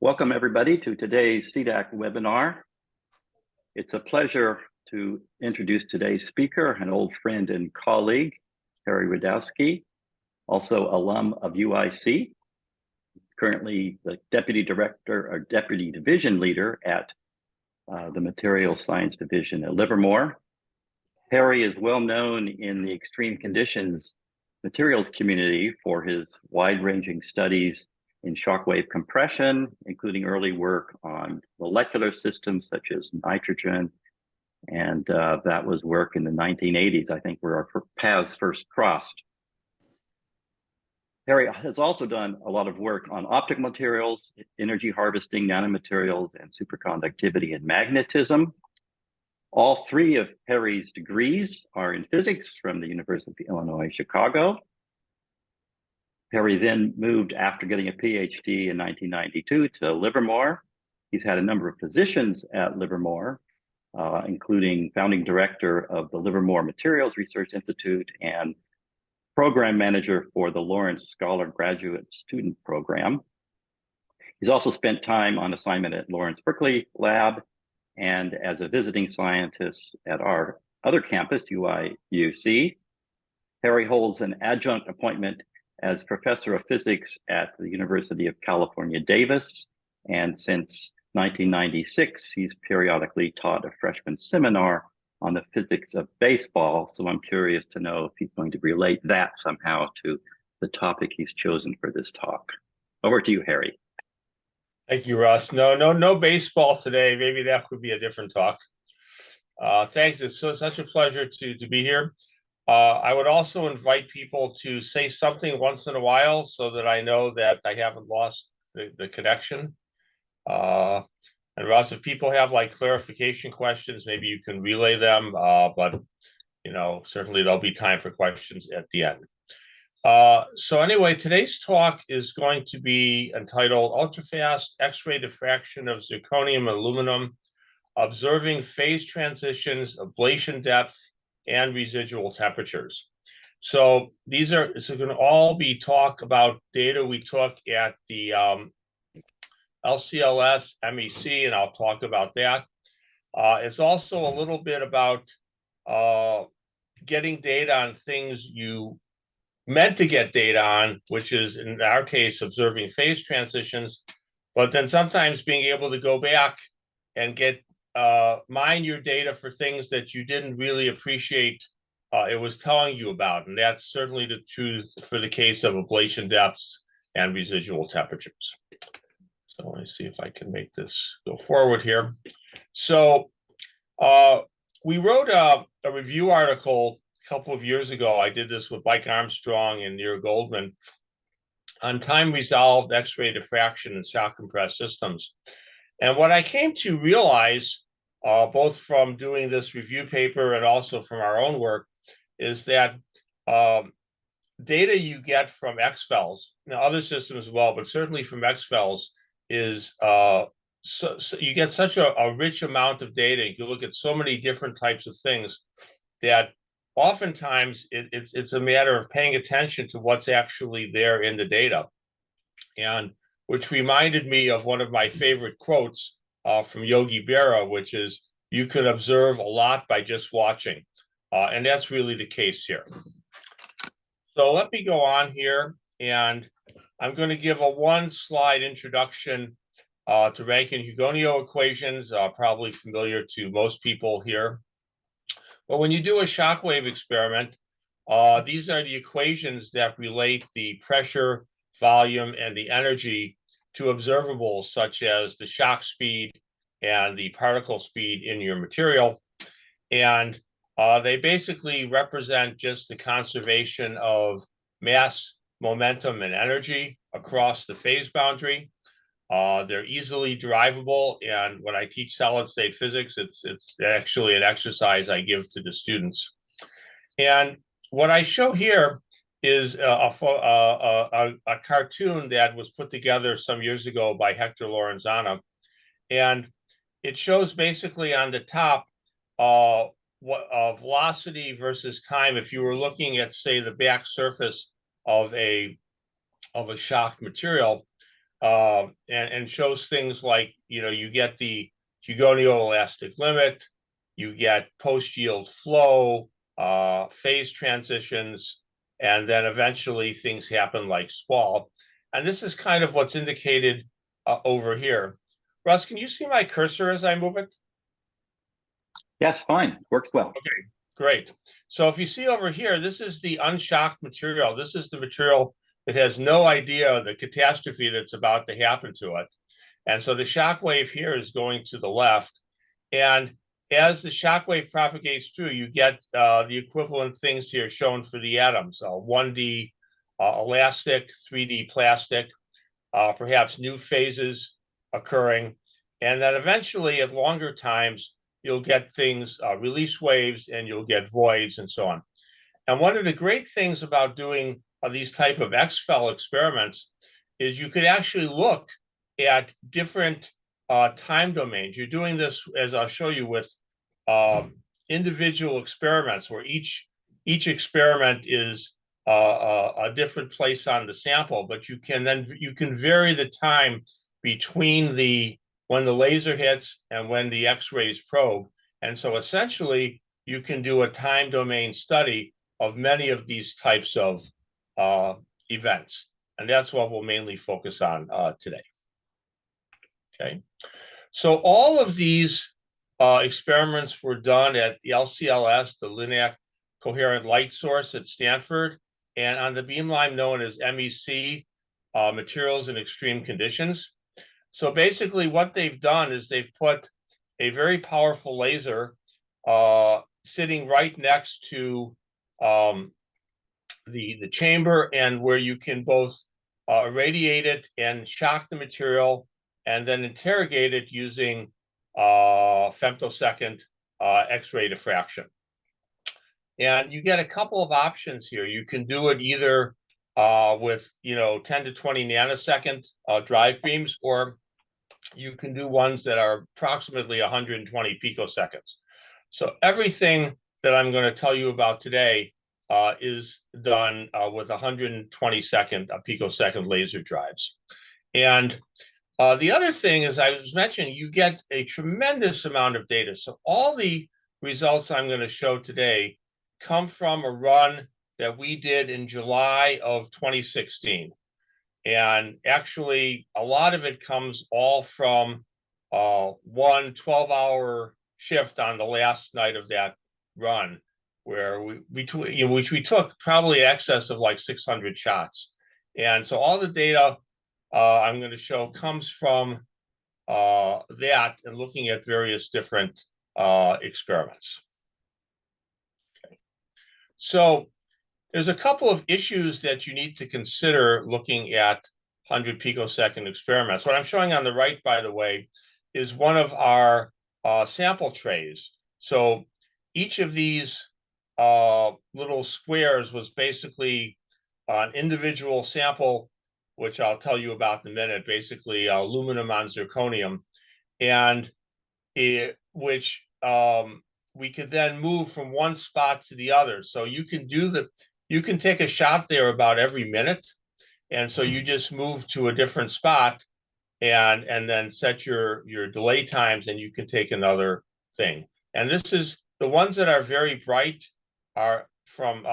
Welcome everybody to today's CDAC webinar. It's a pleasure to introduce today's speaker, an old friend and colleague, Harry Radousky, also alum of UIC, currently the Deputy Director or Deputy Division Leader at the Materials Science Division at Livermore. Harry is well known in the extreme conditions materials community for his wide-ranging studies in shockwave compression, including early work on molecular systems such as nitrogen. And that was work in the 1980s, I think, where our paths first crossed. Harry has also done a lot of work on optical materials, energy harvesting, nanomaterials, and superconductivity and magnetism. All three of Harry's degrees are in physics from the University of Illinois, Chicago. Harry then moved after getting a PhD in 1992 to Livermore. He's had a number of positions at Livermore, including founding director of the Livermore Materials Research Institute and program manager for the Lawrence Scholar Graduate Student Program. He's also spent time on assignment at Lawrence Berkeley Lab and as a visiting scientist at our other campus, UIUC. Harry holds an adjunct appointment as professor of physics at the University of California, Davis. And since 1996, he's periodically taught a freshman seminar on the physics of baseball. So I'm curious to know if he's going to relate that somehow to the topic he's chosen for this talk. Over to you, Harry. Thank you, Russ. No baseball today. Maybe that could be a different talk. Thanks. It's such a pleasure to be here. I would also invite people to say something once in a while so that I know that I haven't lost the connection. And Russ, if people have like clarification questions, maybe you can relay them, but certainly there'll be time for questions at the end. So anyway, today's talk is going to be entitled Ultrafast X-ray Diffraction of Zirconium and Aluminum, Observing Phase Transitions, Ablation Depth, and Residual Temperatures. So these are going to all be talk about data we took at the LCLS MEC, and I'll talk about that. It's also a little bit about getting data on things you meant to get data on, which is in our case observing phase transitions, but then sometimes being able to go back and get mine your data for things that you didn't really appreciate it was telling you about. And that's certainly the truth for the case of ablation depths and residual temperatures. So let me see if I can make this go forward here. So we wrote a review article a couple of years ago. I did this with Mike Armstrong and Neil Goldman on time-resolved X-ray diffraction and shock compressed systems. And what I came to realize, both from doing this review paper and also from our own work, is that data you get from XFELs, now other systems as well, but certainly from XFELs, is so you get such a rich amount of data. You can look at so many different types of things that oftentimes it's a matter of paying attention to what's actually there in the data. And which reminded me of one of my favorite quotes from Yogi Berra, which is, you can observe a lot by just watching. And that's really the case here. So let me go on here, and I'm going to give a one-slide introduction to Rankine-Hugoniot equations, probably familiar to most people here. But when you do a shockwave experiment, these are the equations that relate the pressure, volume, and the energy to observables such as the shock speed and the particle speed in your material. And they basically represent just the conservation of mass, momentum, and energy across the phase boundary. They're easily derivable, and when I teach solid state physics, it's actually an exercise I give to the students. And what I show here is a cartoon that was put together some years ago by Hector Lorenzana, and it shows basically on the top velocity versus time. If you were looking at, say, the back surface of a shocked material, and shows things like, you get the Hugoniot elastic limit, you get post-yield flow, phase transitions, and then eventually things happen like squall. And this is kind of what's indicated over here. Russ, can you see my cursor as I move it? Yes, fine. Works well. Okay, great. So if you see over here, this is the unshocked material. This is the material that has no idea of the catastrophe that's about to happen to it. And so the shock wave here is going to the left. And as the shock wave propagates through, you get the equivalent things here shown for the atoms, 1D elastic, 3D plastic, perhaps new phases occurring. And then eventually at longer times, you'll get things, release waves, and you'll get voids and so on. And one of the great things about doing these type of XFEL experiments is you could actually look at different time domains. You're doing this, as I'll show you, with individual experiments where each experiment is a different place on the sample, but you can vary the time between when the laser hits and when the X-rays probe. And so essentially you can do a time domain study of many of these types of events. And that's what we'll mainly focus on today. Okay, so all of these experiments were done at the LCLS, the LINAC Coherent Light Source at Stanford, and on the beamline known as MEC, Materials in Extreme Conditions. So basically what they've done is they've put a very powerful laser sitting right next to the chamber, and where you can both irradiate it and shock the material and then interrogate it using femtosecond X-ray diffraction. And you get a couple of options here. You can do it either with 10 to 20 nanosecond drive beams, or you can do ones that are approximately 120 picoseconds. So everything that I'm going to tell you about today is done with 120 picosecond laser drives. And the other thing, as I was mentioning, you get a tremendous amount of data. So all the results I'm going to show today come from a run that we did in July of 2016. And actually, a lot of it comes all from one 12-hour shift on the last night of that run, where which we took probably excess of like 600 shots. And so all the data I'm going to show comes from that and looking at various different experiments. Okay. So there's a couple of issues that you need to consider looking at 100 picosecond experiments. What I'm showing on the right, by the way, is one of our sample trays. So each of these little squares was basically an individual sample, which I'll tell you about in a minute, basically aluminum on zirconium, and which we could then move from one spot to the other. So you can take a shot there about every minute. And so you just move to a different spot and then set your delay times, and you can take another thing. And this is the ones that are very bright are from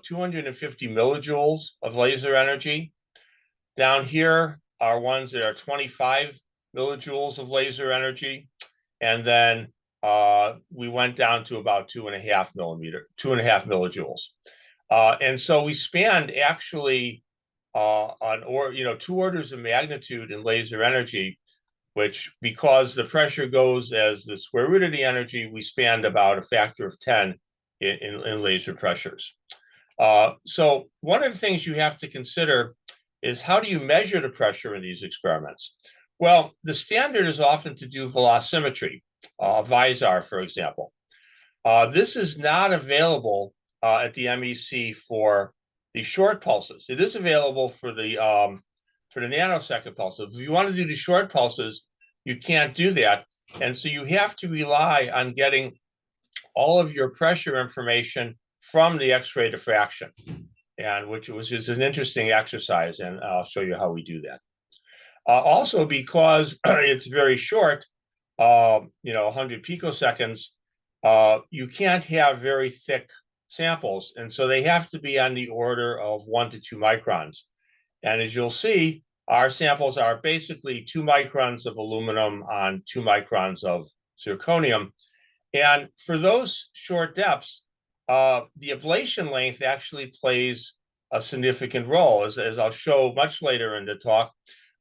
250 millijoules of laser energy. Down here are ones that are 25 millijoules of laser energy. And then we went down to about 2.5 millijoules. And so we spanned actually on 2 orders of magnitude in laser energy, which, because the pressure goes as the square root of the energy, we spanned about a factor of 10 in laser pressures. So one of the things you have to consider is, how do you measure the pressure in these experiments? Well, the standard is often to do velocimetry, VISAR, for example. This is not available at the MEC for the short pulses. It is available for the nanosecond pulses. If you want to do the short pulses, you can't do that. And so you have to rely on getting all of your pressure information from the X-ray diffraction, and which is an interesting exercise, and I'll show you how we do that. Also because it's very short, 100 picoseconds, you can't have very thick samples. And so they have to be on the order of 1 to 2 microns. And as you'll see, our samples are basically 2 microns of aluminum on 2 microns of zirconium. And for those short depths, the ablation length actually plays a significant role, as I'll show much later in the talk.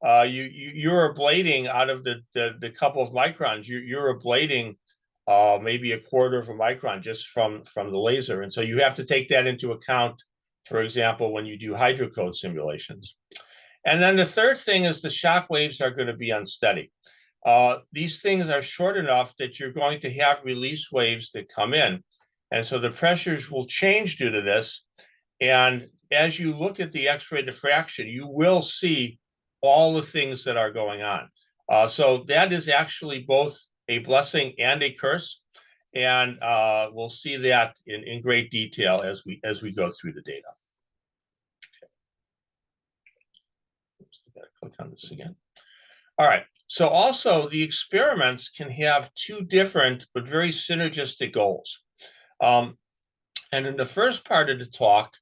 You're ablating out of the couple of microns, you're ablating maybe a quarter of a micron just from the laser. And so you have to take that into account, for example, when you do hydrocode simulations. And then the third thing is the shock waves are going to be unsteady. These things are short enough that you're going to have release waves that come in. And so the pressures will change due to this. And as you look at the X-ray diffraction, you will see all the things that are going on. So that is actually both a blessing and a curse. And we'll see that in great detail as we go through the data. Click on this again. All right. So also the experiments can have two different but very synergistic goals. And in the first part of the talk,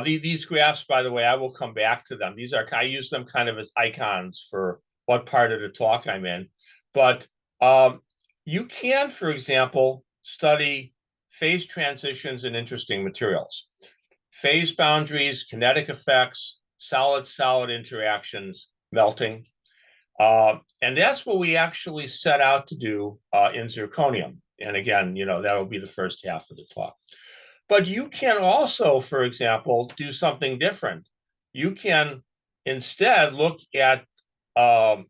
these graphs, by the way, I will come back to them. I use them kind of as icons for what part of the talk I'm in. But you can, for example, study phase transitions in interesting materials. Phase boundaries, kinetic effects, solid-solid interactions, melting. And that's what we actually set out to do in zirconium. And again, that'll be the first half of the talk. But you can also, for example, do something different. You can instead look at the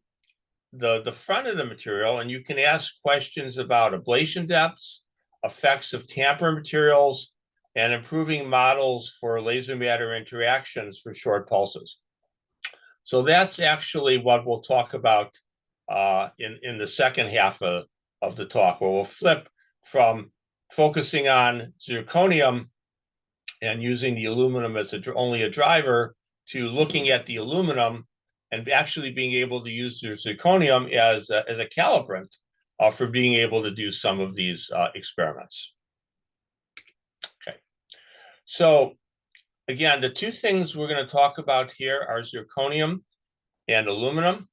front of the material, and you can ask questions about ablation depths, effects of tamper materials, and improving models for laser matter interactions for short pulses. So that's actually what we'll talk about in the second half of the talk, where we'll flip from focusing on zirconium and using the aluminum as only a driver to looking at the aluminum and actually being able to use the zirconium as a calibrant for being able to do some of these experiments. Okay, so again, the two things we're going to talk about here are zirconium and aluminum.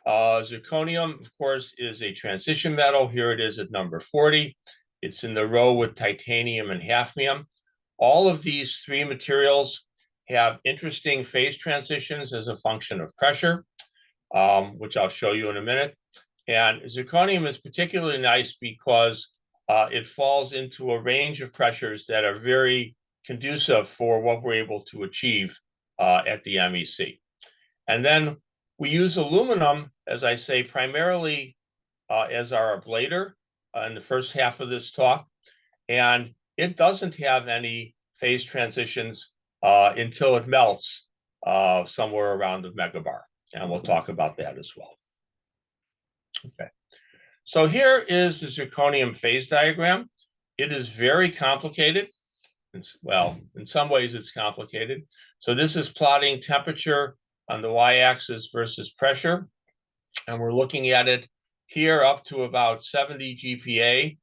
Zirconium, of course, is a transition metal. Here it is at number 40. It's in the row with titanium and hafnium. All of these three materials have interesting phase transitions as a function of pressure, which I'll show you in a minute. And zirconium is particularly nice because it falls into a range of pressures that are very conducive for what we're able to achieve at the MEC. And then we use aluminum, as I say, primarily as our ablator in the first half of this talk. And it doesn't have any phase transitions until it melts somewhere around the megabar. And we'll talk about that as well. Okay. So here is the zirconium phase diagram. It is very complicated. Well, in some ways it's complicated. So this is plotting temperature on the y-axis versus pressure. And we're looking at it here up to about 70 GPa,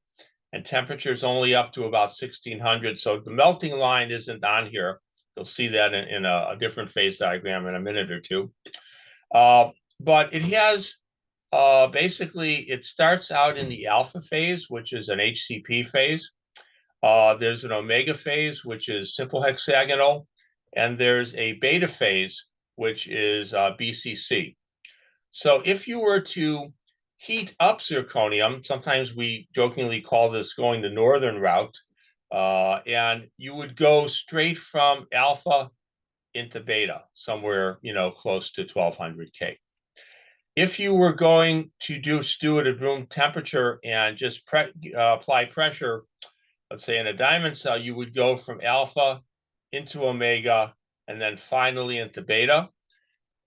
and temperature is only up to about 1600. So the melting line isn't on here. You'll see that in a different phase diagram in a minute or two. But it has basically, it starts out in the alpha phase, which is an HCP phase. There's an omega phase, which is simple hexagonal, and there's a beta phase, which is BCC. So if you were to heat up zirconium, sometimes we jokingly call this going the northern route, and you would go straight from alpha into beta, somewhere, close to 1200 K. If you were going to do it at room temperature and just apply pressure, let's say in a diamond cell, you would go from alpha into omega and then finally into beta.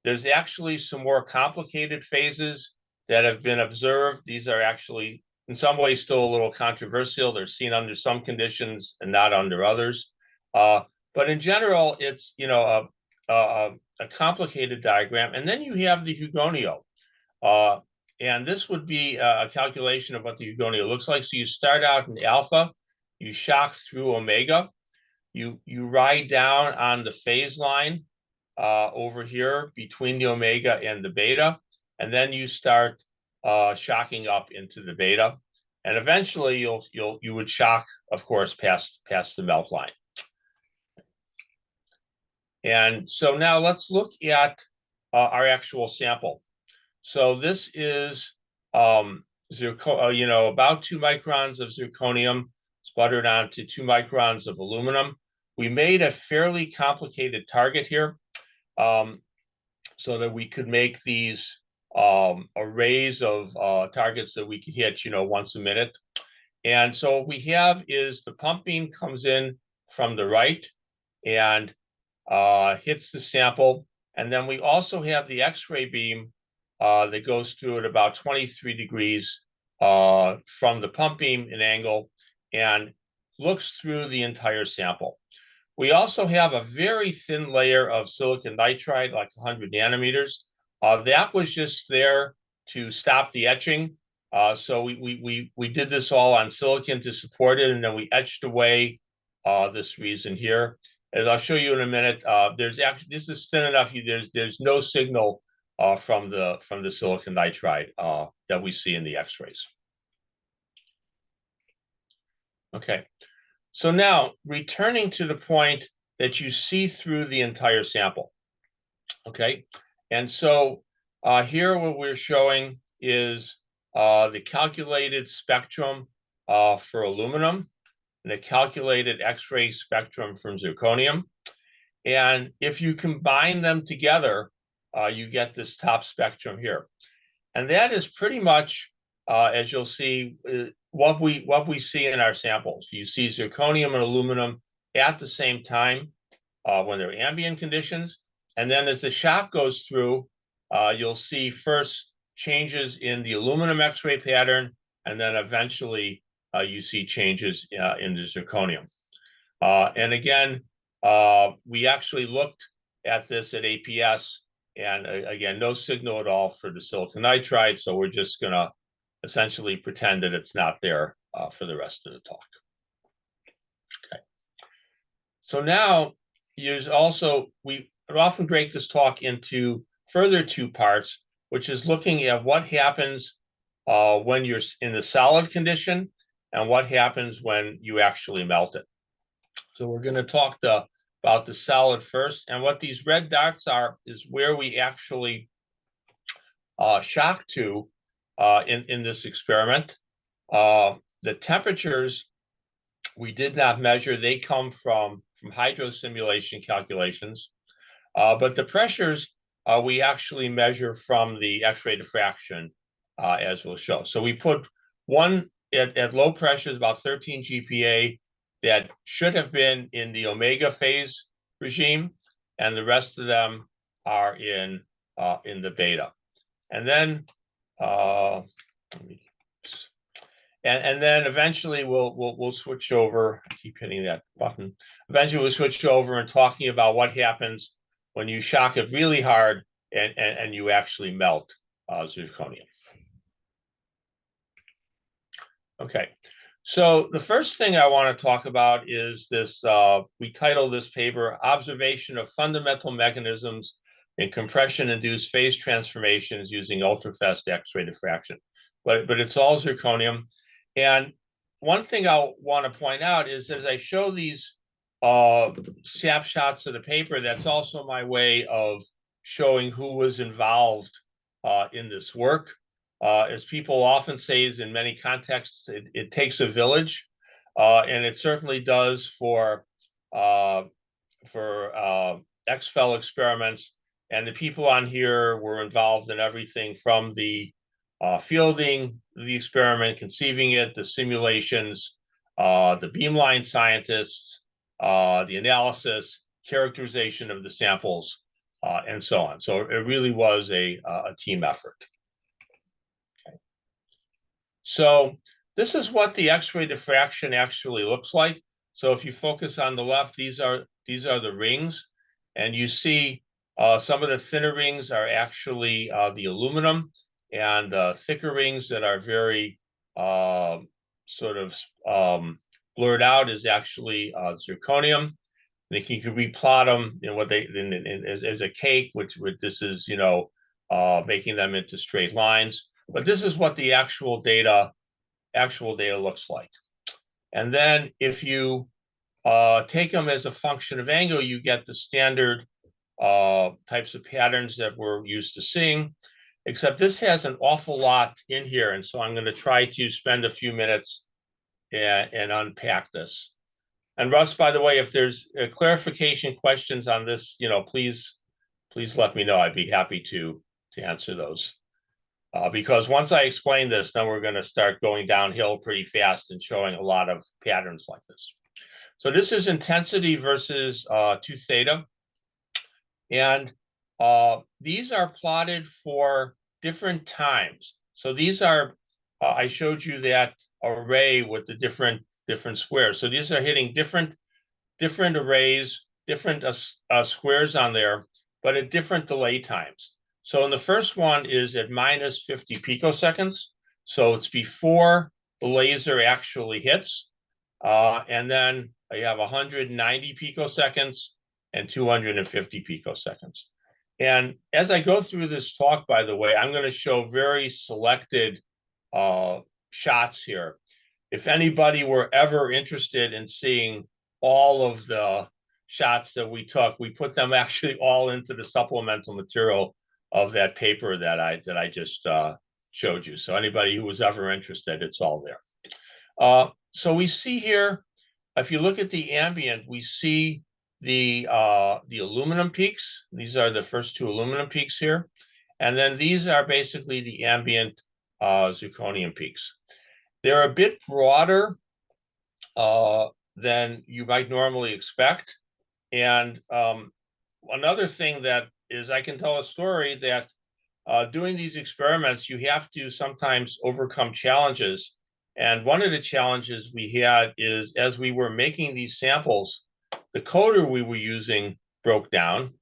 There's actually some more complicated phases that have been observed. These are actually in some ways still a little controversial. They're seen under some conditions and not under others. But in general, it's a complicated diagram. And then you have the Hugonio. And this would be a calculation of what the Hugonio looks like. So you start out in alpha, you shock through omega, you ride down on the phase line over here between the omega and the beta, and then you start shocking up into the beta, and eventually you would shock, of course, past the melt line. And so now let's look at our actual sample. So this is about 2 microns of zirconium sputtered onto 2 microns of aluminum. We made a fairly complicated target here so that we could make these arrays of targets that we could hit, once a minute. And so what we have is the pump beam comes in from the right and hits the sample. And then we also have the X-ray beam that goes through at about 23 degrees from the pump beam in angle and looks through the entire sample. We also have a very thin layer of silicon nitride, like 100 nanometers. That was just there to stop the etching. So we did this all on silicon to support it, and then we etched away this reason here. As I'll show you in a minute, this is thin enough. There's no signal from the silicon nitride that we see in the X-rays. Okay, so now returning to the point that you see through the entire sample. Okay, and so here what we're showing is the calculated spectrum for aluminum and the calculated X-ray spectrum from zirconium. And if you combine them together, you get this top spectrum here. And that is pretty much, as you'll see, what we see in our samples. You see zirconium and aluminum at the same time when they're ambient conditions. And then as the shock goes through, you'll see first changes in the aluminum X-ray pattern, and then eventually you see changes in the zirconium. And again, we actually looked at this at APS, and again, no signal at all for the silicon nitride. So we're just going to essentially pretend that it's not there for the rest of the talk. Okay. So now there's also, we often break this talk into further 2 parts, which is looking at what happens when you're in the solid condition and what happens when you actually melt it. So we're going to talk about the solid first. And what these red dots are is where we actually shock to in this experiment. The temperatures we did not measure. They come from hydro simulation calculations. But the pressures we actually measure from the X-ray diffraction, as we'll show. So we put one at low pressures, about 13 GPa, that should have been in the omega phase regime, and the rest of them are in the beta. And then and then eventually we'll switch over. I keep hitting that button. Eventually we'll switch over and talking about what happens when you shock it really hard and you actually melt zirconium. Okay, so the first thing I want to talk about is this. We titled this paper "Observation of Fundamental Mechanisms in Compression-Induced Phase Transformations Using Ultrafast X-ray Diffraction," but it's all zirconium. And one thing I want to point out is, as I show these snapshots of the paper, that's also my way of showing who was involved in this work. As people often say, in many contexts, it takes a village, and it certainly does for XFEL experiments. And the people on here were involved in everything from the fielding the experiment, conceiving it, the simulations, the beamline scientists, the analysis, characterization of the samples, and so on. So it really was a team effort. Okay. So this is what the X-ray diffraction actually looks like. So if you focus on the left, these are the rings, and you see Some of the thinner rings are actually the aluminum, and thicker rings that are very sort of blurred out is actually zirconium. And you can replot them in what they as a cake, which this is, you know, making them into straight lines. But this is what the actual data looks like. And then if you take them as a function of angle, you get the standard types of patterns that we're used to seeing, except this has an awful lot in here. And so I'm going to try to spend a few minutes and unpack this. And Russ, by the way, if there's clarification questions on this, you know, please let me know. I'd be happy to answer those. Because once I explain this, then we're going to start going downhill pretty fast and showing a lot of patterns like this. So this is intensity versus 2 theta. And these are plotted for different times. So these are, I showed you that array with the different squares. So these are hitting different arrays, different squares on there, but at different delay times. So in the first one is at minus 50 picoseconds. So it's before the laser actually hits. And then I have 190 picoseconds and 250 picoseconds. And as I go through this talk, by the way, I'm going to show very selected shots here. If anybody were ever interested in seeing all of the shots that we took, we put them actually all into the supplemental material of that paper that I just showed you. So anybody who was ever interested, it's all there. So we see here, if you look at the ambient, we see the aluminum peaks. These are the first 2 aluminum peaks here. And then these are basically the ambient zirconium peaks. They're a bit broader than you might normally expect. And another thing that is, I can tell a story that doing these experiments, you have to sometimes overcome challenges. And one of the challenges we had is, as we were making these samples, the coder we were using broke down.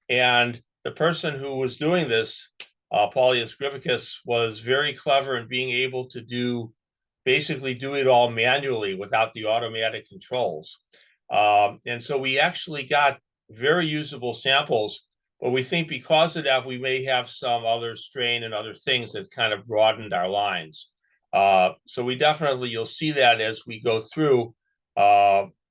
And the person who was doing this, Paulius Grivicus, was very clever in being able to basically do it all manually without the automatic controls. And so we actually got very usable samples, but we think because of that, we may have some other strain and other things that kind of broadened our lines. So we definitely, you'll see that as we go through,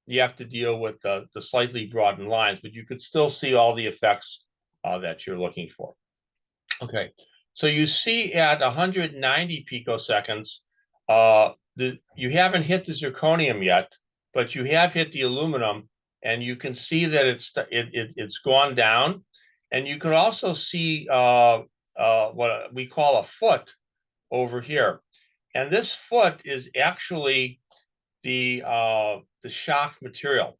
you have to deal with the slightly broadened lines, but you could still see all the effects that you're looking for. Okay, so you see at 190 picoseconds, you haven't hit the zirconium yet, but you have hit the aluminum, and you can see that it's gone down. And you can also see what we call a foot over here. And this foot is actually the shock material.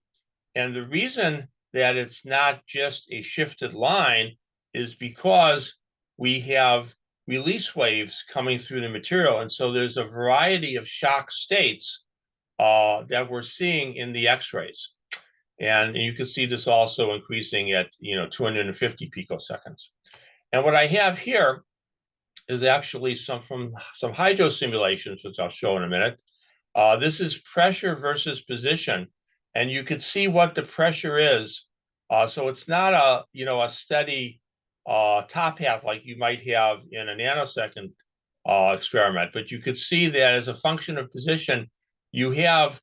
And the reason that it's not just a shifted line is because we have release waves coming through the material. And so there's a variety of shock states that we're seeing in the X-rays. And you can see this also increasing at 250 picoseconds. And what I have here is actually some hydro simulations, which I'll show in a minute. This is pressure versus position, and you can see what the pressure is. So it's not a steady top hat like you might have in a nanosecond experiment, but you could see that as a function of position, you have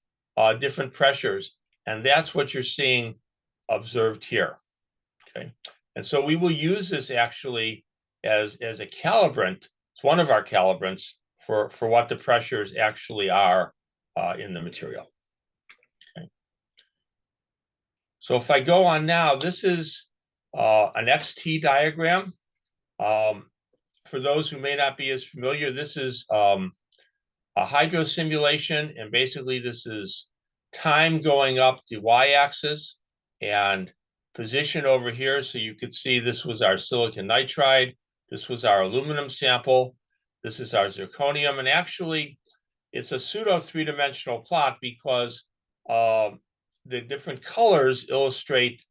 different pressures, and that's what you're seeing observed here. Okay, and so we will use this actually as a calibrant. It's one of our calibrants for what the pressures actually are in the material. Okay. So if I go on now, this is an XT diagram. For those who may not be as familiar, this is a hydro simulation, and basically this is time going up the y-axis and position over here. So you could see this was our silicon nitride, this was our aluminum sample, this is our zirconium, and actually it's a pseudo three-dimensional plot because the different colors illustrate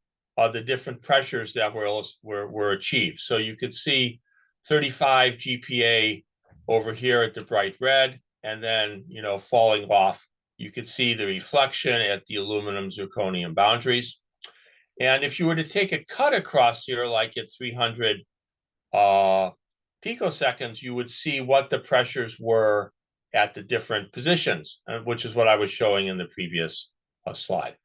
the different pressures that were achieved. So you could see 35 GPa over here at the bright red, and then, you know, falling off. You could see the reflection at the aluminum zirconium boundaries. And if you were to take a cut across here, like at 300 picoseconds, you would see what the pressures were at the different positions, which is what I was showing in the previous slide.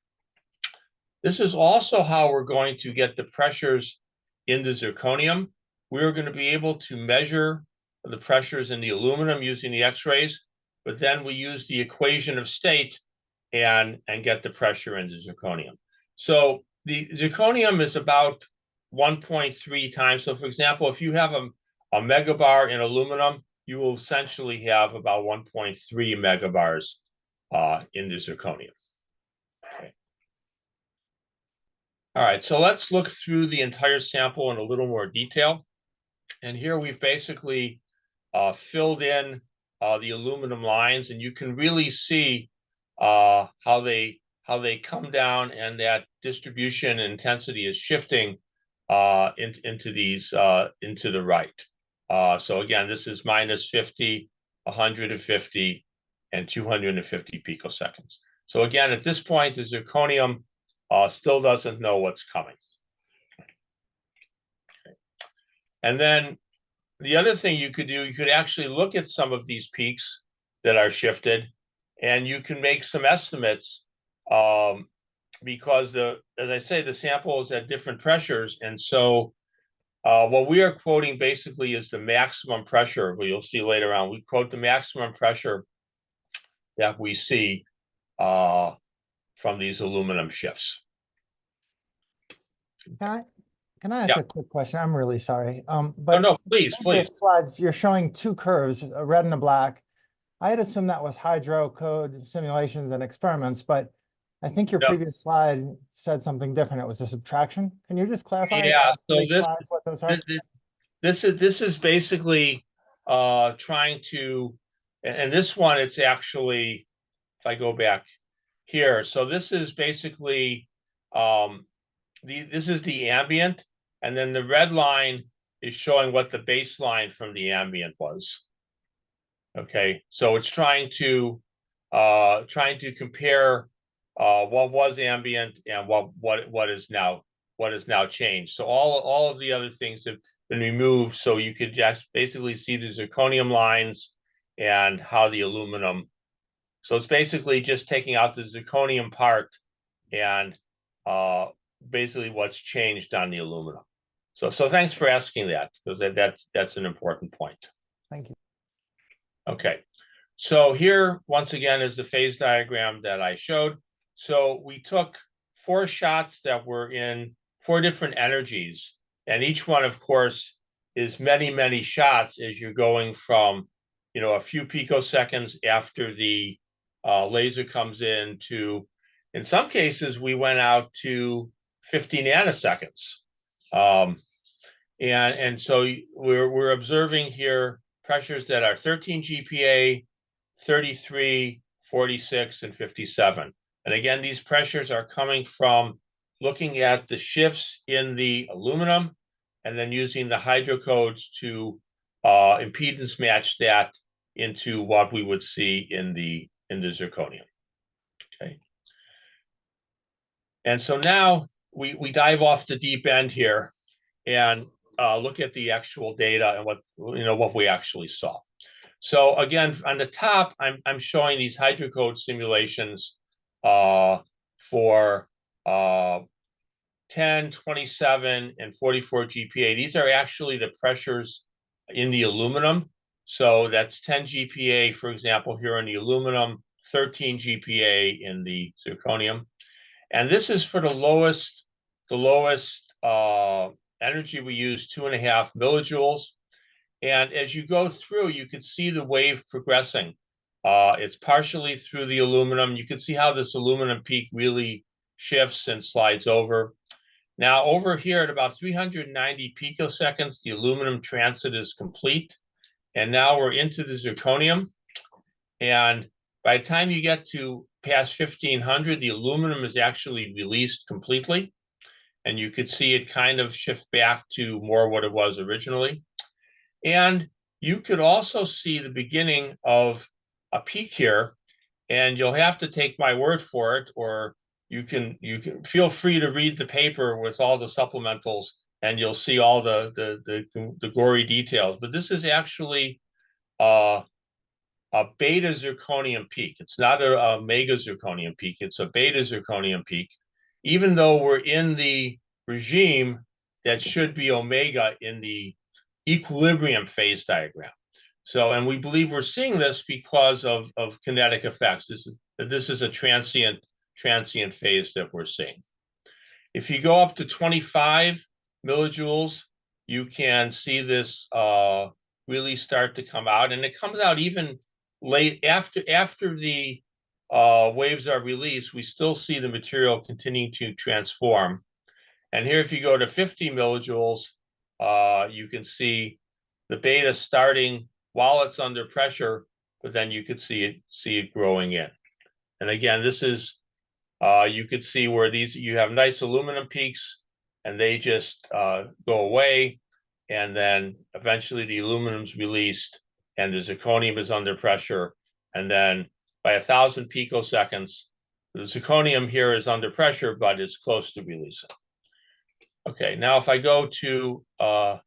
This is also how we're going to get the pressures in the zirconium. We're going to be able to measure the pressures in the aluminum using the X-rays, but then we use the equation of state and get the pressure in the zirconium. So the zirconium is about 1.3 times. So for example, if you have a megabar in aluminum, you will essentially have about 1.3 megabars in the zirconium. Okay. All right, so let's look through the entire sample in a little more detail. And here we've basically filled in the aluminum lines, and you can really see how they come down, and that distribution and intensity is shifting into the right. So again, this is minus 50, 150, and 250 picoseconds. So again, at this point, the zirconium still doesn't know what's coming. Okay. And then the other thing you could do, you could actually look at some of these peaks that are shifted, and you can make some estimates because as I say, the sample is at different pressures. And so what we are quoting basically is the maximum pressure, but you'll see later on, we quote the maximum pressure that we see from these aluminum shifts. Can I ask Yeah. a quick question? I'm really sorry. But no, please. Slides, you're showing two curves, a red and a black. I had assumed that was hydro code simulations and experiments, but I think your previous slide said something different. It was a subtraction. Can you just clarify? Yeah. So what those are? This is basically trying to, and this one, it's actually, if I go back here, so this is basically this is the ambient, and then the red line is showing what the baseline from the ambient was. Okay, so it's trying to compare what was ambient and what is now changed. So all of the other things have been removed, so you could just basically see the zirconium lines and how the aluminum. So it's basically just taking out the zirconium part and basically what's changed on the aluminum. So thanks for asking that, because that's an important point. Thank you. Okay, so here once again is the phase diagram that I showed. So we took 4 shots that were in 4 different energies, and each one, of course, is many shots as you're going from, you know, a few picoseconds after the laser comes in to, in some cases, we went out to 50 nanoseconds. And so we're observing here pressures that are 13 GPa, 33, 46, and 57. And again, these pressures are coming from looking at the shifts in the aluminum and then using the hydrocodes to impedance match that into what we would see in the zirconium. Okay. And so now we dive off the deep end here and look at the actual data and what we actually saw. So again, on the top, I'm showing these hydrocode simulations for 10, 27, and 44 GPa. These are actually the pressures in the aluminum. So that's 10 GPa, for example, here in the aluminum, 13 GPa in the zirconium. And this is for the lowest energy we use, 2.5 millijoules. And as you go through, you can see the wave progressing. It's partially through the aluminum. You can see how this aluminum peak really shifts and slides over. Now over here at about 390 picoseconds, the aluminum transit is complete. And now we're into the zirconium. And by the time you get to past 1500, the aluminum is actually released completely. and you could see it kind of shift back to more what it was originally. And you could also see the beginning of a peak here, and you'll have to take my word for it, or you can feel free to read the paper with all the supplementals, and you'll see all the gory details. But this is actually a beta zirconium peak. It's not a mega zirconium peak. It's a beta zirconium peak, even though we're in the regime that should be omega in the equilibrium phase diagram. So, and we believe we're seeing this because of kinetic effects. This is a transient phase that we're seeing. If you go up to 25 millijoules, you can see this really start to come out, and it comes out even late after the waves are released. We still see the material continuing to transform. And here, if you go to 50 millijoules, you can see the beta starting while it's under pressure, but then you could see it growing in. And again, this is you could see where you have nice aluminum peaks, and they just go away, and then eventually the aluminum's released, and the zirconium is under pressure, and then by 1,000 picoseconds, the zirconium here is under pressure, but is close to releasing. Okay, now if I go to a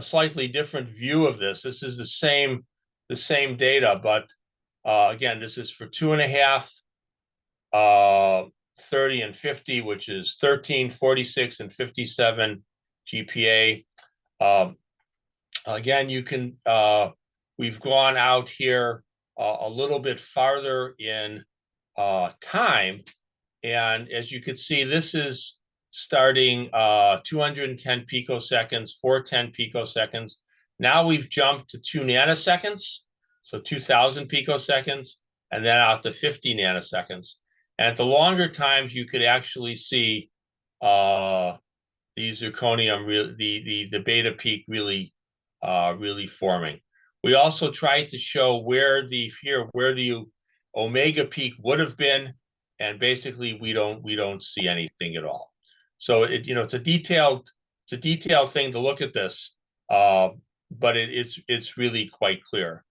slightly different view of this, this is the same data, but again, this is for 2.5, 30 and 50, which is 13, 46, and 57 GPa. Again, you can we've gone out here a little bit farther in time, and as you can see, this is starting 210 picoseconds, 410 picoseconds. Now we've jumped to 2 nanoseconds, so 2,000 picoseconds, and then out to 50 nanoseconds. And at the longer times, you could actually see the zirconium, the beta peak really forming. We also tried to show where the omega peak would have been, and basically we don't see anything at all. So it's a detailed thing to look at this, but it's really quite clear.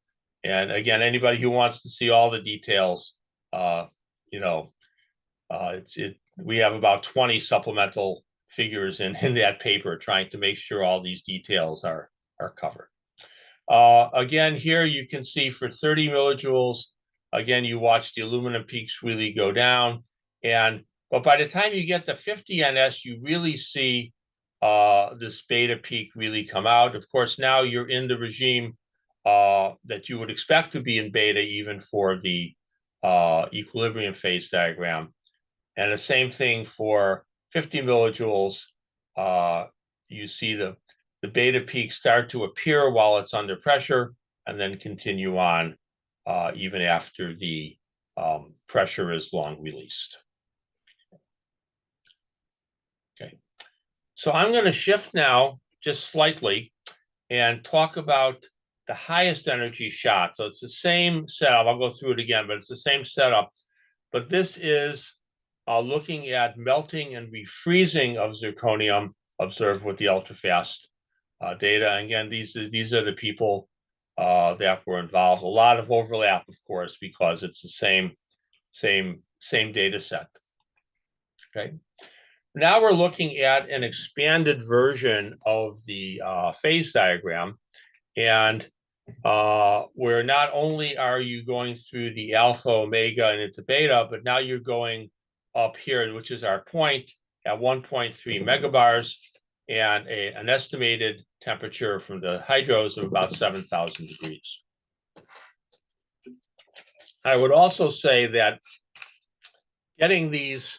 And again, anybody who wants to see all the details, we have about 20 supplemental figures in that paper trying to make sure all these details are covered. Again, here you can see for 30 millijoules, again, you watch the aluminum peaks really go down, but by the time you get to 50 NS, you really see this beta peak really come out. Of course, now you're in the regime that you would expect to be in beta even for the equilibrium phase diagram. And the same thing for 50 millijoules. You see the beta peak start to appear while it's under pressure, and then continue on even after the pressure is long released. Okay, so I'm going to shift now just slightly and talk about the highest energy shot. So it's the same setup. I'll go through it again, but it's the same setup. But this is looking at melting and refreezing of zirconium observed with the ultrafast data. And again, these are the people that were involved. A lot of overlap, of course, because it's the same data set. Okay. Now we're looking at an expanded version of the phase diagram, and where not only are you going through the alpha, omega, and into beta, but now you're going up here, which is our point at 1.3 megabars, and an estimated temperature from the hydros of about 7,000 degrees. I would also say that getting these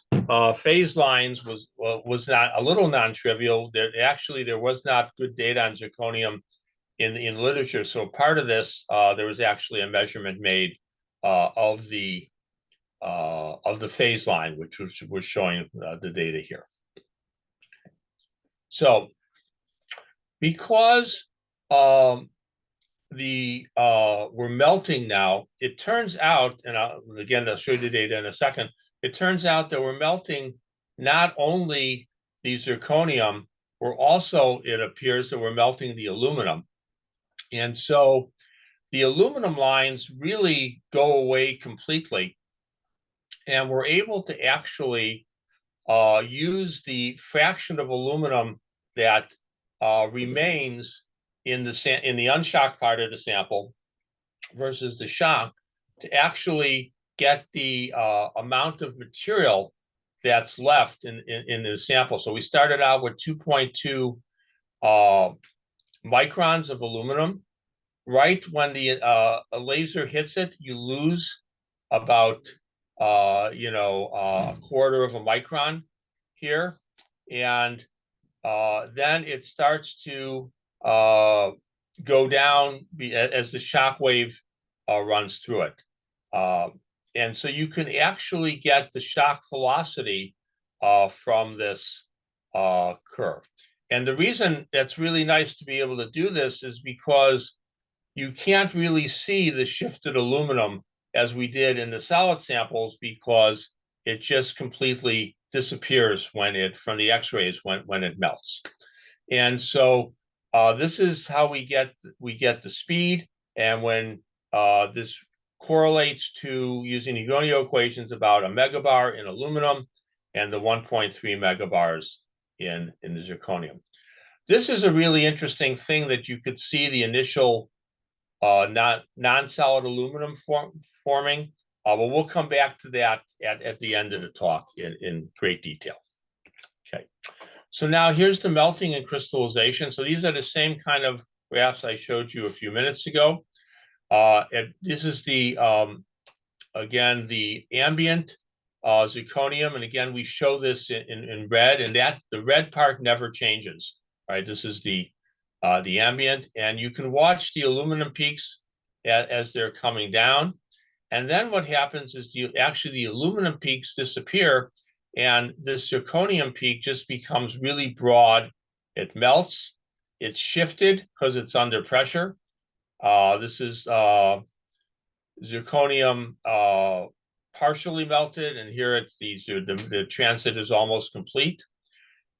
phase lines was not a little non-trivial. There was not good data on zirconium in literature. So part of this, there was actually a measurement made of the phase line, which was showing the data here. So because we're melting now, it turns out, and again, I'll show you the data in a second, it turns out that we're melting not only the zirconium, we're also, it appears that we're melting the aluminum. And so the aluminum lines really go away completely. And we're able to actually use the fraction of aluminum that remains in the unshocked part of the sample versus the shock to actually get the amount of material that's left in the sample. So we started out with 2.2 microns of aluminum. Right when the a laser hits it, you lose about a quarter of a micron here, and then it starts to go down as the shock wave runs through it. And so you can actually get the shock velocity from this curve. And the reason that's really nice to be able to do this is because you can't really see the shifted aluminum as we did in the solid samples, because it just completely disappears from the X-rays when it melts. And so this is how we get the speed. And when this correlates to using the Gonio equations, about a megabar in aluminum and the 1.3 megabars in the zirconium. This is a really interesting thing that you could see the initial non-solid aluminum forming, but we'll come back to that at the end of the talk in great detail. Okay, so now here's the melting and crystallization. So these are the same kind of graphs I showed you a few minutes ago. This is the again the ambient zirconium, and again we show this in red, and that the red part never changes. Right, this is the ambient, and you can watch the aluminum peaks as they're coming down. And then what happens is actually the aluminum peaks disappear, and the zirconium peak just becomes really broad. It melts, it's shifted because it's under pressure. This is zirconium partially melted, and here it's the transit is almost complete.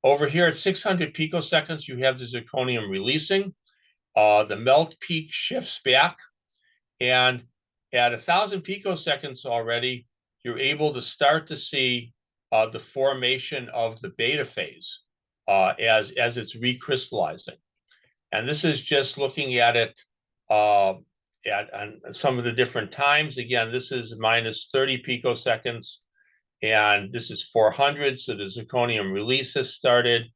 Over here at 600 picoseconds, you have the zirconium releasing. The melt peak shifts back, and at 1,000 picoseconds already, you're able to start to see the formation of the beta phase as it's recrystallizing. And this is just looking at it on some of the different times. Again, this is minus 30 picoseconds. And this is 400, so the zirconium release has started.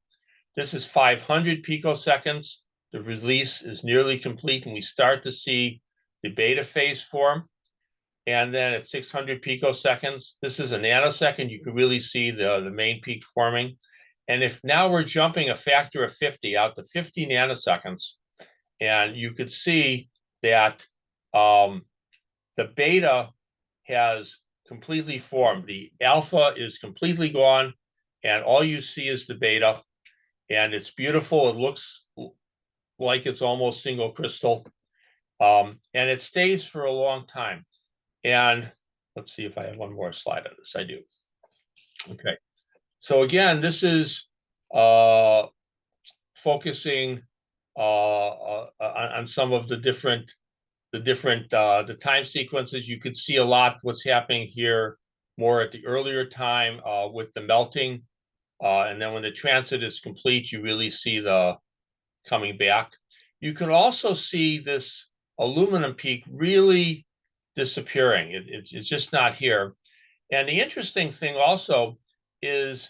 This is 500 picoseconds. The release is nearly complete, and we start to see the beta phase form. And then at 600 picoseconds, this is a nanosecond, you can really see the main peak forming. And if now we're jumping a factor of 50 out to 50 nanoseconds, and you could see that the beta has completely formed. The alpha is completely gone, and all you see is the beta, and it's beautiful. It looks like it's almost single crystal, and it stays for a long time. And let's see if I have one more slide on this. I do. Okay, so again, this is focusing on some of the time sequences. You could see a lot what's happening here more at the earlier time with the melting. And then when the transit is complete, you really see the coming back. You can also see this aluminum peak really disappearing. It's just not here. And the interesting thing also is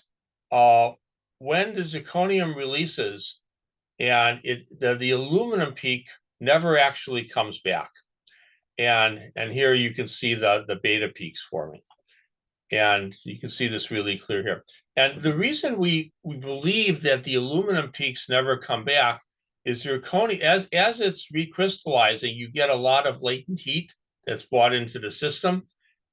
when the zirconium releases, and the aluminum peak never actually comes back. And here you can see the beta peaks forming. And you can see this really clear here. And the reason we believe that the aluminum peaks never come back is zirconium, as it's recrystallizing, you get a lot of latent heat that's brought into the system.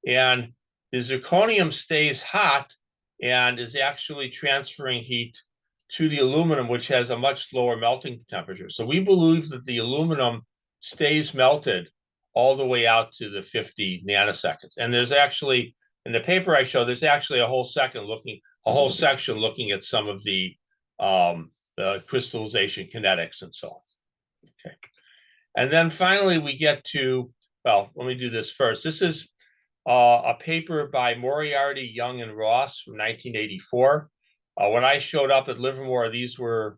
And the zirconium stays hot and is actually transferring heat to the aluminum, which has a much lower melting temperature. So we believe that the aluminum stays melted all the way out to the 50 nanoseconds. And there's actually, in the paper I show, there's actually a whole second looking whole section looking at some of the crystallization kinetics and so on. Okay. And then finally we get to, well, let me do this first. This is a paper by Moriarty, Young, and Ross from 1984. When I showed up at Livermore, these were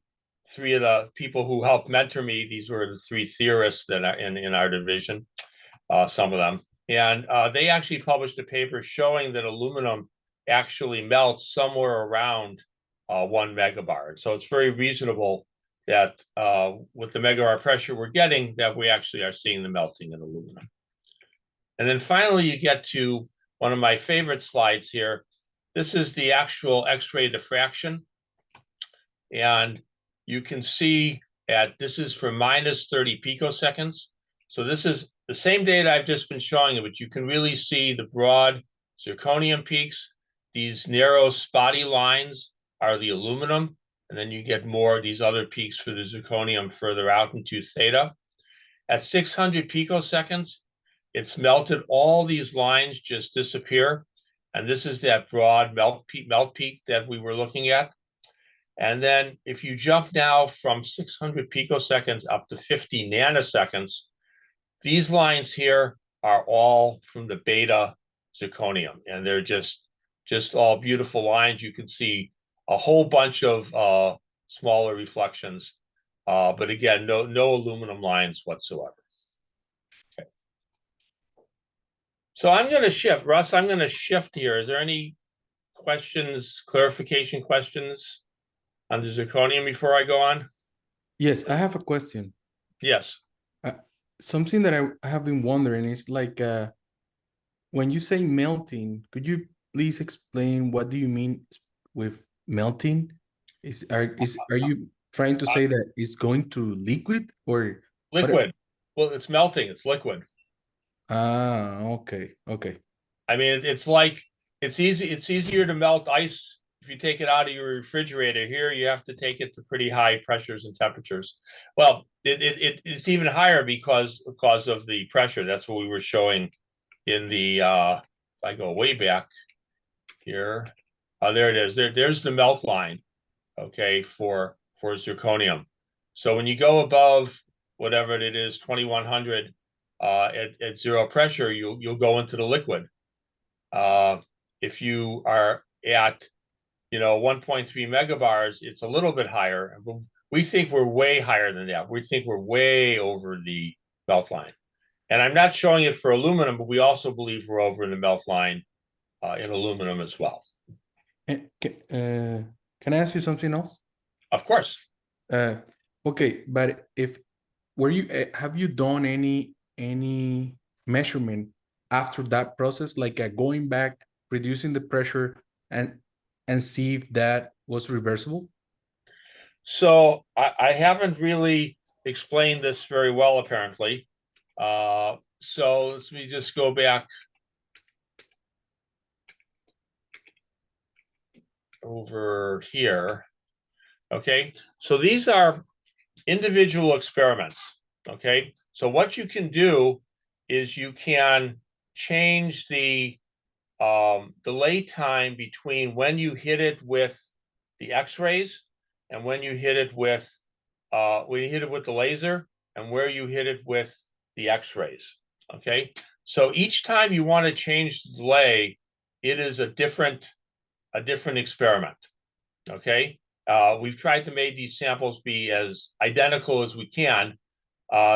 three of the people who helped mentor me. These were the three theorists that are in our division, some of them. And they actually published a paper showing that aluminum actually melts somewhere around 1 megabar. So it's very reasonable that with the megabar pressure we're getting, that we actually are seeing the melting in aluminum. And then finally, you get to one of my favorite slides here. This is the actual X-ray diffraction. And you can see this is for minus 30 picoseconds. So this is the same data I've just been showing you, but you can really see the broad zirconium peaks. These narrow spotty lines are the aluminum. And then you get more of these other peaks for the zirconium further out into theta. At 600 picoseconds, it's melted. All these lines just disappear. And this is that broad melt peak that we were looking at. And then if you jump now from 600 picoseconds up to 50 nanoseconds, these lines here are all from the beta zirconium. And they're just all beautiful lines. You can see a whole bunch of smaller reflections. But again, no aluminum lines whatsoever. Okay. So I'm going to shift, Russ, I'm going to shift here. Is there any questions, clarification questions on the zirconium before I go on? Yes, I have a question. Yes. Something that I have been wondering is like when you say melting, could you please explain what do you mean with melting? Are you trying to say that it's going to liquid or liquid? Well, it's melting. It's liquid. Ah, okay. I mean, it's like it's easier to melt ice if you take it out of your refrigerator. Here, you have to take it to pretty high pressures and temperatures. Well, it's even higher because of the pressure. That's what we were showing in the. If I go way back here, there it is. There's the melt line. Okay, for zirconium. So when you go above whatever it is, 2100 at zero pressure, you'll go into the liquid. If you are at 1.3 megabars, it's a little bit higher. We think we're way higher than that. We think we're way over the melt line. And I'm not showing it for aluminum, but we also believe we're over in the melt line in aluminum as well. Can I ask you something else? Of course. Okay, but have you done any measurement after that process, like going back, reducing the pressure, and see if that was reversible? So I haven't really explained this very well, apparently. So let me just go back over here. Okay, so these are individual experiments. Okay, so what you can do is you can change the delay time between when you hit it with the X-rays and when you hit it with the laser and where you hit it with the X-rays. Okay, so each time you want to change the delay, it is a different experiment. Okay, we've tried to make these samples be as identical as we can.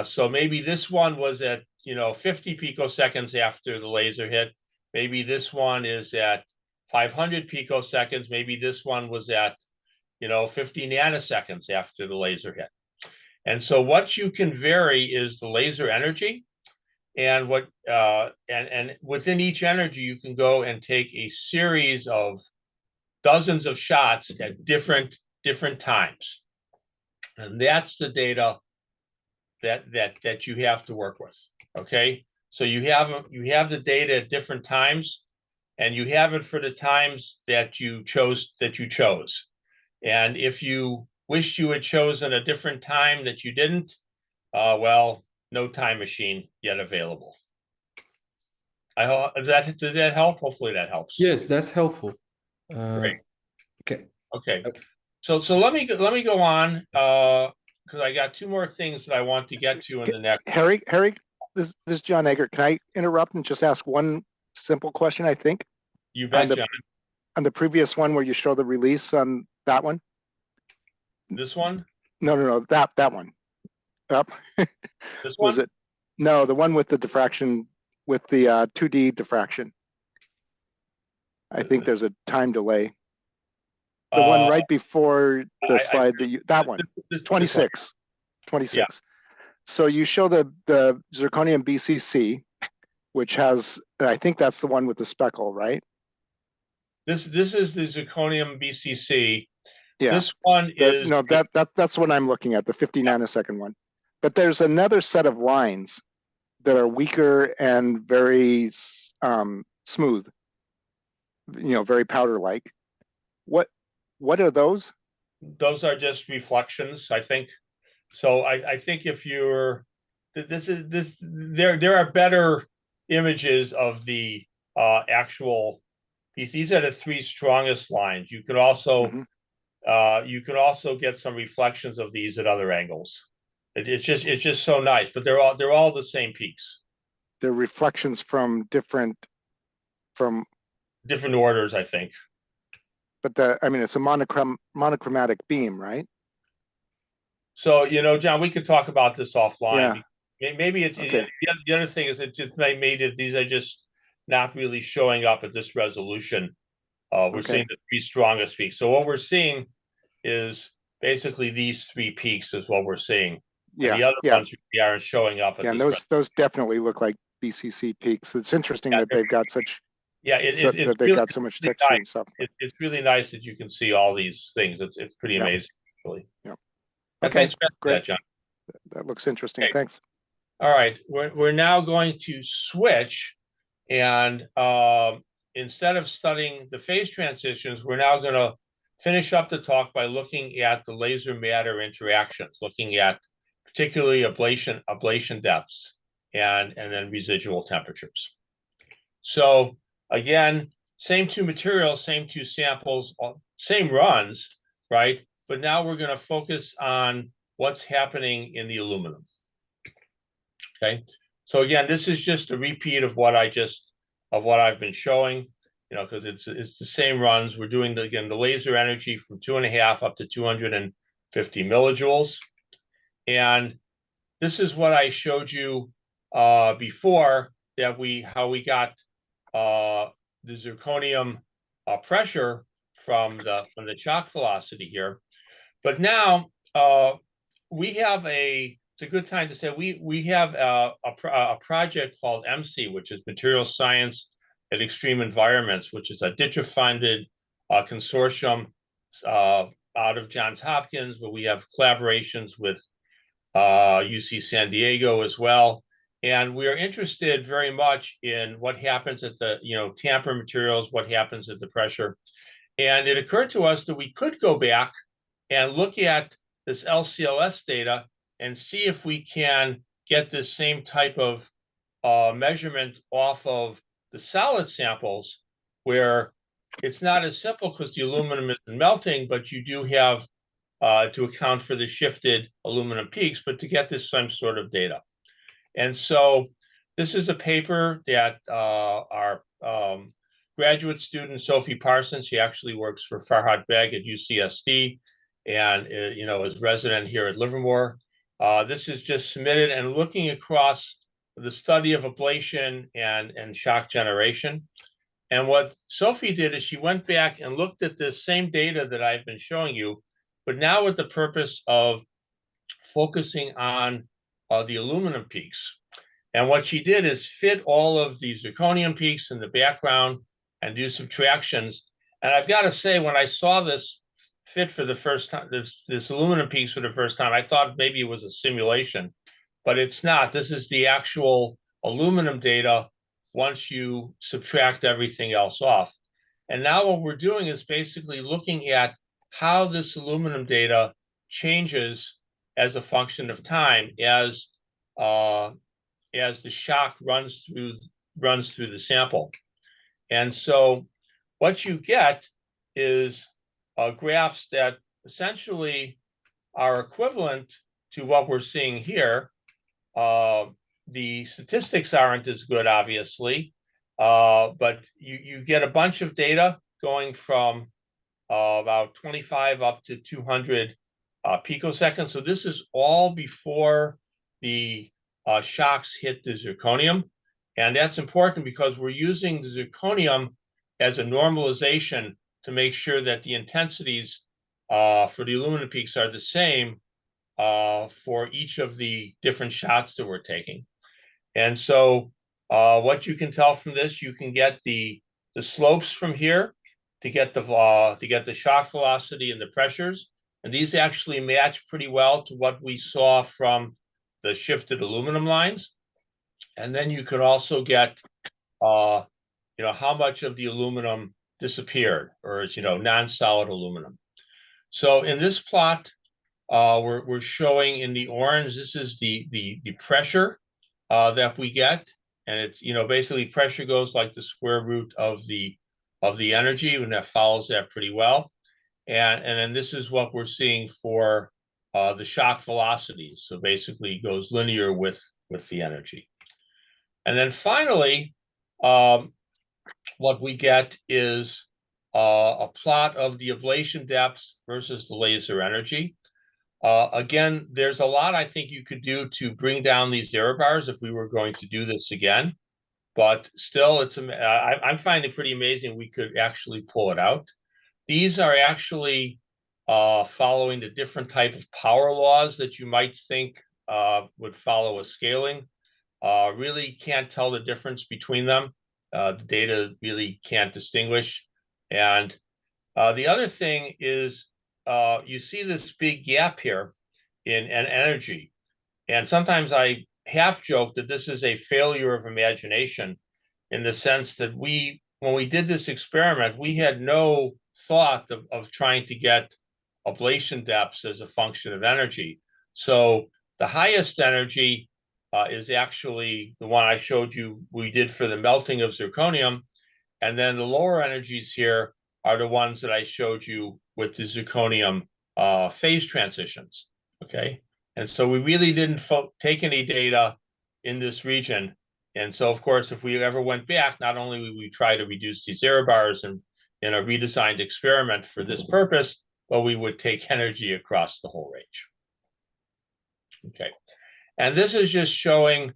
So maybe this one was at 50 picoseconds after the laser hit. Maybe this one is at 500 picoseconds. Maybe this one was at 50 nanoseconds after the laser hit. And so what you can vary is the laser energy, and what and within each energy you can go and take a series of dozens of shots at different times, and that's the data that you have to work with. Okay, so you have the data at different times, and you have it for the times that you chose. And if you wished you had chosen a different time that you didn't, well, no time machine yet available. Does that help? Hopefully that helps. Yes, that's helpful. Great. Okay. Okay, so let me go on, because I got two more things that I want to get to in the next. Harry, this is John Eggert. Can I interrupt and just ask one simple question, I think? You bet, on the, John. On the previous one where you show the release on that one? This one? No, that one. Up. This Was one? it? No, the one with the diffraction, with the 2D diffraction. I think there's a time delay. The one right before the slide that one, this 26. Yeah. So you show the zirconium BCC, which has, I think that's the one with the speckle, right? This is the zirconium BCC. Yeah. This one is No, that's what I'm looking at, the 50 nanosecond one. But there's another set of lines that are weaker and very smooth, very powder-like. What are those? those are just reflections, I think. So I think if you're there are better images of the actual piece. These are the three strongest lines. You could also get some reflections of these at other angles. It's just so nice, but they're all the same peaks. They're reflections from different orders, I think. But it's a monochromatic beam, right? So, John, we could talk about this offline. Yeah. Maybe it's okay. The other thing is it just made it, these are just not really showing up at this resolution. We're seeing the three strongest peaks. So what we're seeing is basically these three peaks is what we're seeing. Yeah. And the other ones really aren't showing up at this. And those definitely look like BCC peaks. It's interesting that they've got such. That they've got so much texture and stuff. It's really nice that you can see all these things. It's pretty amazing, really. Yeah. Okay, Thanks for great, that, John. That looks interesting. Okay. Thanks. All right, we're now going to switch, and instead of studying the phase transitions, we're now going to finish up the talk by looking at the laser matter interactions, looking at particularly ablation depths and then residual temperatures. So again, same two materials, same two samples, same runs, right? But now we're going to focus on what's happening in the aluminum. Okay, so again, this is just a repeat of what I've been showing, because it's the same runs. We're doing the laser energy from 2.5 up to 250 millijoules, and this is what I showed you before, that how we got the zirconium pressure from the shock velocity here. But now we have it's a good time to say we have a project called MC, which is Material Science at Extreme Environments, which is a DITRA-funded consortium out of Johns Hopkins, but we have collaborations with UC San Diego as well. And we are interested very much in what happens at the, tamper materials, what happens at the pressure. And it occurred to us that we could go back and look at this LCLS data and see if we can get this same type of measurement off of the solid samples, where it's not as simple because the aluminum isn't melting, but you do have to account for the shifted aluminum peaks, but to get this same sort of data. And so this is a paper that our graduate student, Sophie Parsons, she actually works for Farhad Beg at UCSD and, is resident here at Livermore. This is just submitted and looking across the study of ablation and shock generation. And what Sophie did is she went back and looked at the same data that I've been showing you, but now with the purpose of focusing on the aluminum peaks. And what she did is fit all of the zirconium peaks in the background and do subtractions. And I've got to say, when I saw this fit for the first time, this aluminum peaks for the first time, I thought maybe it was a simulation, but it's not. This is the actual aluminum data once you subtract everything else off. And now what we're doing is basically looking at how this aluminum data changes as a function of time as the shock runs through the sample. And so what you get is graphs that essentially are equivalent to what we're seeing here. The statistics aren't as good, obviously, but you get a bunch of data going from about 25 up to 200 picoseconds. So this is all before the shocks hit the zirconium. And that's important because we're using the zirconium as a normalization to make sure that the intensities for the aluminum peaks are the same for each of the different shots that we're taking. And so what you can tell from this, you can get the slopes from here to get the shock velocity and the pressures. And these actually match pretty well to what we saw from the shifted aluminum lines. And then you could also get how much of the aluminum disappeared or is non-solid aluminum. So in this plot, we're showing in the orange, this is the pressure that we get, and it's basically pressure goes like the square root of the energy, and that follows that pretty well. And then this is what we're seeing for the shock velocities. So basically it goes linear with the energy. And then finally, what we get is a plot of the ablation depths versus the laser energy. Again, there's a lot I think you could do to bring down these error bars if we were going to do this again. But still, I'm finding it pretty amazing we could actually pull it out. These are actually following the different type of power laws that you might think would follow a scaling. Really can't tell the difference between them. The data really can't distinguish. And the other thing is you see this big gap here in energy. And sometimes I half joke that this is a failure of imagination in the sense that when we did this experiment, we had no thought of trying to get ablation depths as a function of energy. So the highest energy is actually the one I showed you we did for the melting of zirconium. And then the lower energies here are the ones that I showed you with the zirconium phase transitions, okay? And so we really didn't take any data in this region. And so, of course, if we ever went back, not only would we try to reduce these error bars in a redesigned experiment for this purpose, but we would take energy across the whole range. Okay, and this is just showing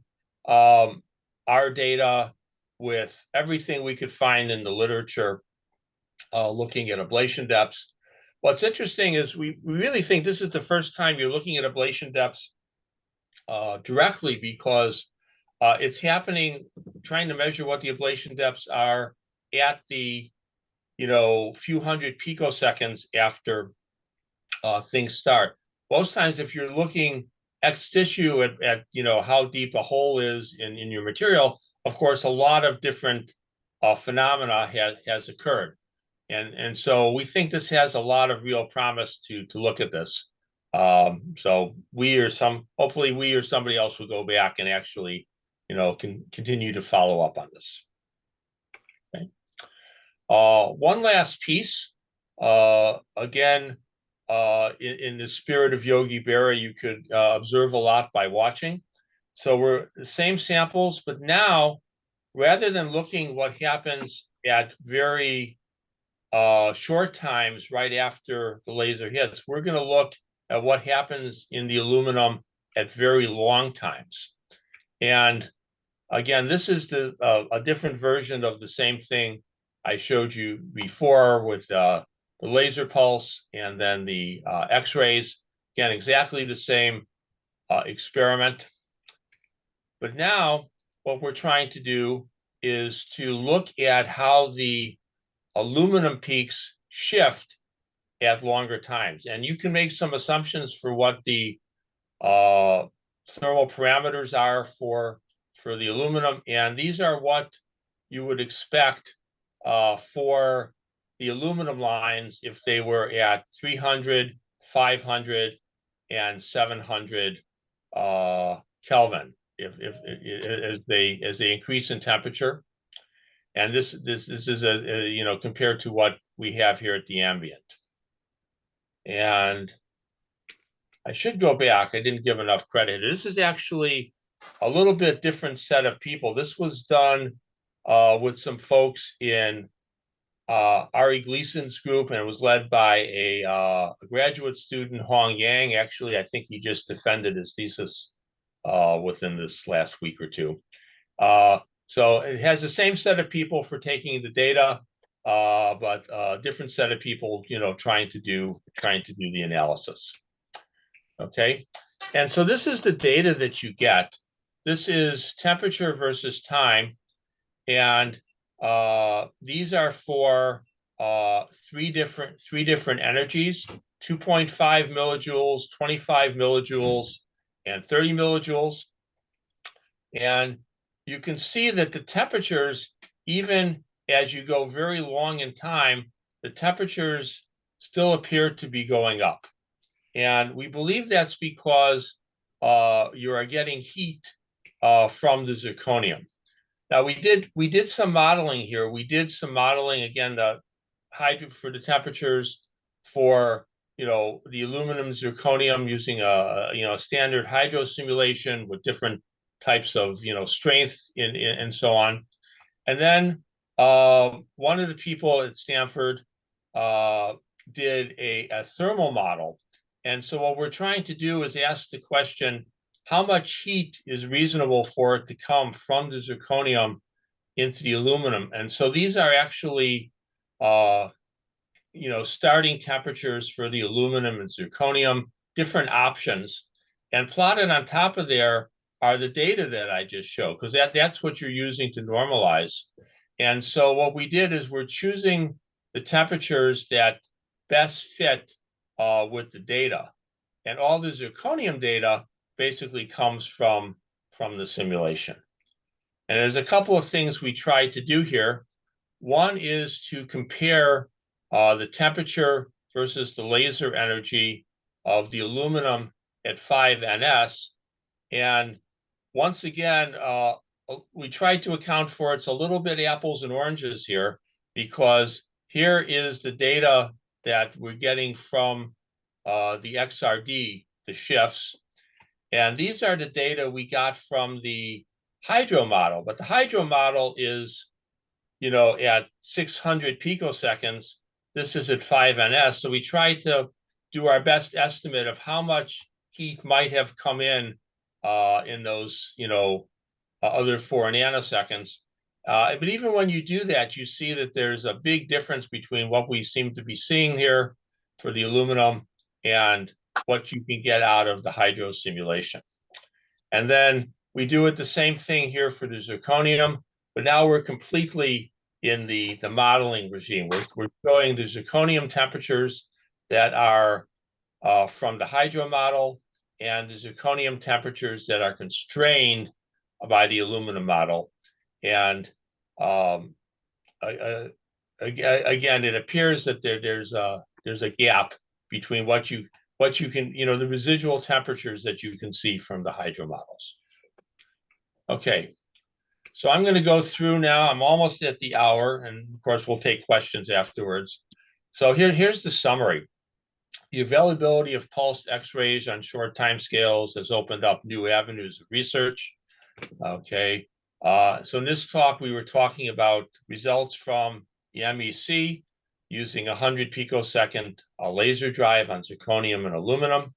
our data with everything we could find in the literature looking at ablation depths. What's interesting is we really think this is the first time you're looking at ablation depths directly, because it's happening trying to measure what the ablation depths are at the few hundred picoseconds after things start. Most times if you're looking ex tissue at how deep a hole is in your material, of course a lot of different phenomena has occurred. And so we think this has a lot of real promise to look at this. So hopefully we or somebody else will go back and actually, can continue to follow up on this. Okay. One last piece, again, in the spirit of Yogi Berra, you could observe a lot by watching. So we're the same samples, but now rather than looking what happens at very short times right after the laser hits, we're going to look at what happens in the aluminum at very long times. And again, this is a different version of the same thing I showed you before with the laser pulse and then the X-rays. Again, exactly the same experiment. But now what we're trying to do is to look at how the aluminum peaks shift at longer times. And you can make some assumptions for what the thermal parameters are for the aluminum. And these are what you would expect for the aluminum lines if they were at 300, 500, and 700 Kelvin, as they increase in temperature. And this is compared to what we have here at the ambient. And I should go back. I didn't give enough credit. This is actually a little bit different set of people. This was done with some folks in Ari Gleason's group, and it was led by a graduate student, Hong Yang. Actually, I think he just defended his thesis within this last week or two. So it has the same set of people for taking the data, but a different set of people, trying to do the analysis. Okay, and so this is the data that you get. This is temperature versus time, and these are for three different energies: 2.5 millijoules, 25 millijoules, and 30 millijoules. And you can see that the temperatures, even as you go very long in time, the temperatures still appear to be going up. And we believe that's because you are getting heat from the zirconium. Now we did some modeling here. We did some modeling, again, for the temperatures for the aluminum zirconium using a standard hydro simulation with different types of strength and so on. And then one of the people at Stanford did a thermal model. And so what we're trying to do is ask the question, how much heat is reasonable for it to come from the zirconium into the aluminum? And so these are actually, starting temperatures for the aluminum and zirconium, different options. And plotted on top of there are the data that I just showed, because that's what you're using to normalize. And so what we did is we're choosing the temperatures that best fit with the data. And all the zirconium data basically comes from the simulation. And there's a couple of things we tried to do here. One is to compare the temperature versus the laser energy of the aluminum at 5 ns. And once again, we tried to account for it's a little bit apples and oranges here, because here is the data that we're getting from the XRD, the shifts. And these are the data we got from the hydro model. But the hydro model is, at 600 picoseconds. This is at 5 ns. So we tried to do our best estimate of how much heat might have come in those, other 4 nanoseconds. But even when you do that, you see that there's a big difference between what we seem to be seeing here for the aluminum and what you can get out of the hydro simulation. And then we do it the same thing here for the zirconium, but now we're completely in the modeling regime. We're showing the zirconium temperatures that are from the hydro model and the zirconium temperatures that are constrained by the aluminum model. And again, it appears that there's a gap between what you can, the residual temperatures that you can see from the hydro models. Okay, so I'm going to go through now. I'm almost at the hour, and of course we'll take questions afterwards. So here's the summary. The availability of pulsed X-rays on short timescales has opened up new avenues of research. Okay, so in this talk we were talking about results from the MEC using 100 picosecond laser drive on zirconium and aluminum.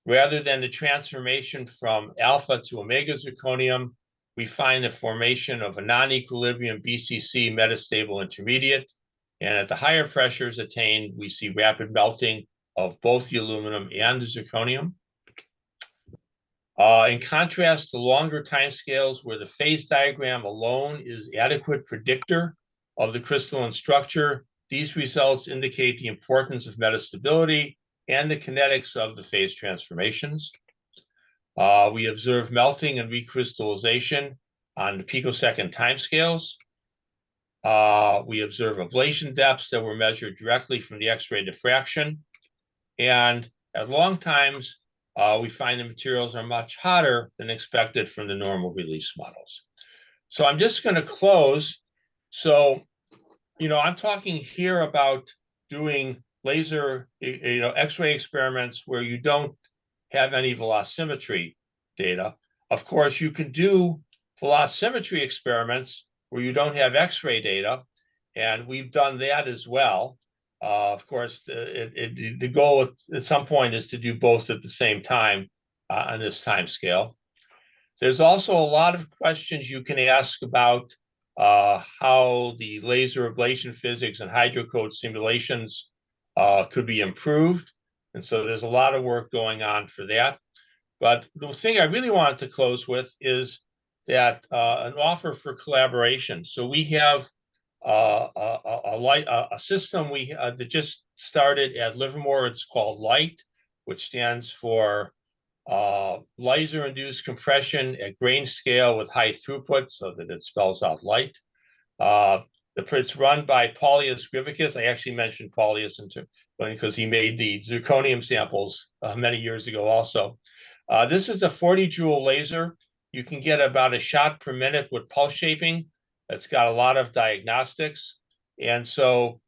Rather than the transformation from alpha to omega zirconium, we find the formation of a non-equilibrium BCC metastable intermediate. And at the higher pressures attained, we see rapid melting of both the aluminum and the zirconium. In contrast to longer timescales where the phase diagram alone is adequate predictor of the crystalline structure, these results indicate the importance of metastability and the kinetics of the phase transformations. We observe melting and recrystallization on the picosecond timescales. We observe ablation depths that were measured directly from the X-ray diffraction. And at long times, we find the materials are much hotter than expected from the normal release models. So I'm just going to close. So, I'm talking here about doing laser, X-ray experiments where you don't have any velocimetry data. Of course, you can do velocimetry experiments where you don't have X-ray data, and we've done that as well. Of course, the goal at some point is to do both at the same time on this time scale. There's also a lot of questions you can ask about how the laser ablation physics and hydrocode simulations could be improved. And so there's a lot of work going on for that. But the thing I really wanted to close with is that an offer for collaboration. So we have a system that just started at Livermore. It's called LIGHT, which stands for laser-induced compression at grain scale with high throughput, so that it spells out light. It's run by Paulius Grivicus. I actually mentioned Paulius because he made the zirconium samples many years ago also. This is a 40 joule laser. You can get about a shot per minute with pulse shaping. It's got a lot of diagnostics. And so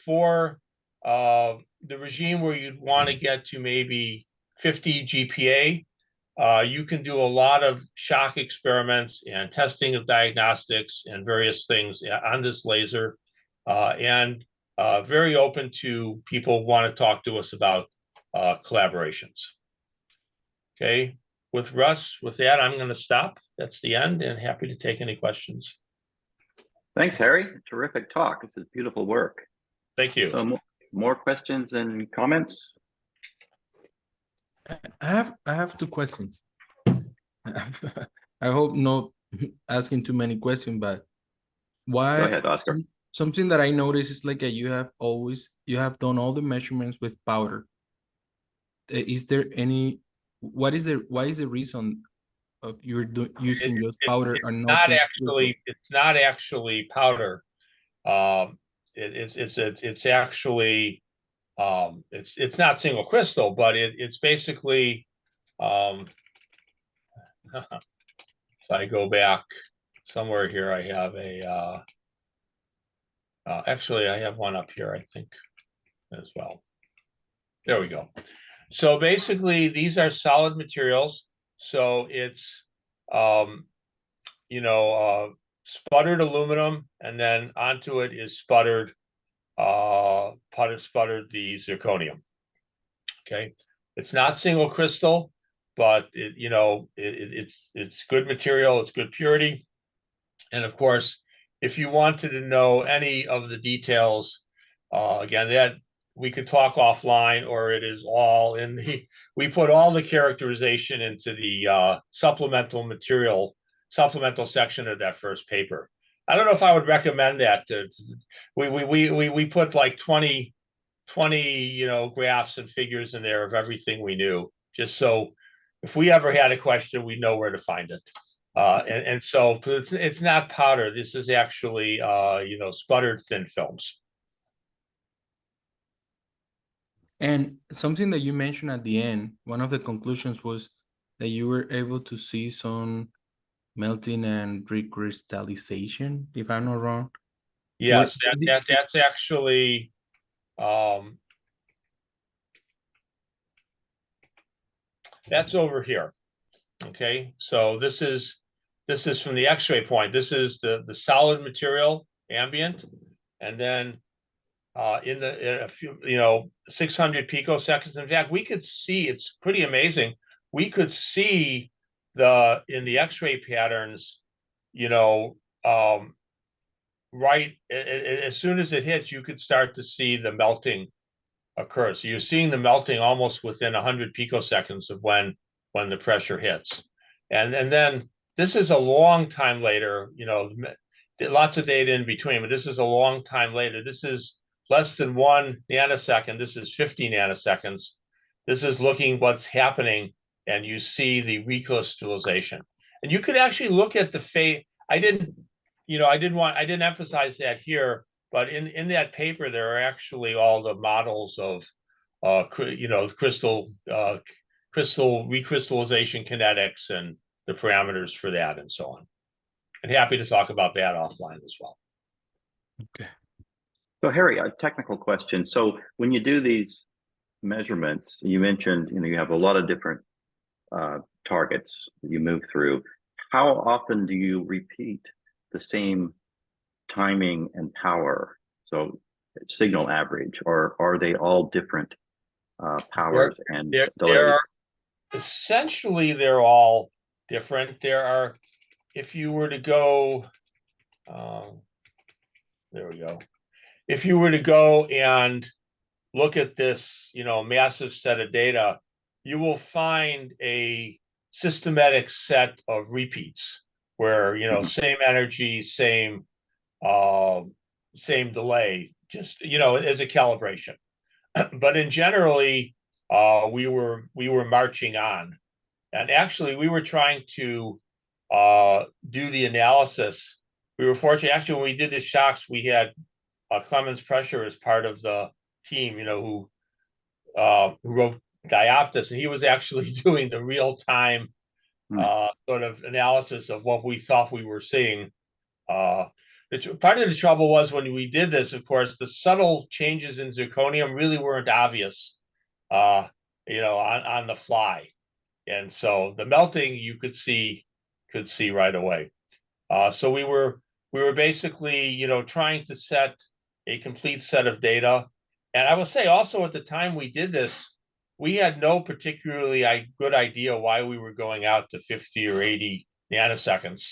for the regime where you'd want to get to maybe 50 GPa, you can do a lot of shock experiments and testing of diagnostics and various things on this laser, and very open to people who want to talk to us about collaborations. Okay, with that, I'm going to stop. That's the end, and happy to take any questions. Thanks, Harry. Terrific talk. This is beautiful work. Thank you. So more questions and comments? I have two questions. I hope not asking too many questions, but why? Go ahead, Oscar. Something that I noticed is like you have done all the measurements with powder. Is there any? Why is the reason of using just powder and not actually? It's not actually powder. It's actually. It's not single crystal, but it's basically, if I go back somewhere here, I have actually I have one up here, I think, as well. There we go. So basically these are solid materials. So it's, sputtered aluminum, and then onto it is sputtered the zirconium. Okay, it's not single crystal, but it's good material, it's good purity. And of course, if you wanted to know any of the details, again, that we could talk offline, or it is all in we put all the characterization into the supplemental section of that first paper. I don't know if I would recommend that. We put like 20 graphs and figures in there of everything we knew, just so if we ever had a question, we know where to find it. And so it's not powder. This is actually sputtered thin films. And something that you mentioned at the end, one of the conclusions was that you were able to see some melting and recrystallization, if I'm not wrong. Yes, that's actually that's over here. Okay, so this is from the X-ray point. This is the solid material ambient, and then in a few 600 picoseconds. In fact, we could see, it's pretty amazing. We could see in the X-ray patterns, right as soon as it hits, you could start to see the melting occur. So you're seeing the melting almost within 100 picoseconds of when the pressure hits. And then this is a long time later, lots of data in between, but this is a long time later. This is less than 1 nanosecond. This is 50 nanoseconds. This is looking what's happening, and you see the recrystallization. And you could actually look at the phase. I didn't emphasize that here, but in that paper, there are actually all the models of crystal recrystallization kinetics and the parameters for that and so on. And happy to talk about that offline as well. Okay. So Harry, a technical question. So when you do these measurements, you mentioned, you have a lot of different targets that you move through. How often do you repeat the same timing and power? So signal average, or are they all different powers and delays? Essentially, they're all different. There are, if you were to go, there we go. If you were to go and look at this, massive set of data, you will find a systematic set of repeats where, same energy, same delay, just, as a calibration. But in generally, we were marching on. And actually, we were trying to do the analysis. We were fortunate. Actually, when we did the shocks, we had Clemens Pressure as part of the team, who wrote Dioptus, and he was actually doing the real time sort of analysis of what we thought we were seeing. Part of the trouble was when we did this, of course, the subtle changes in zirconium really weren't obvious, on the fly. And so the melting you could see right away. So we were basically, trying to set a complete set of data. And I will say also at the time we did this, we had no particularly good idea why we were going out to 50 or 80 nanoseconds.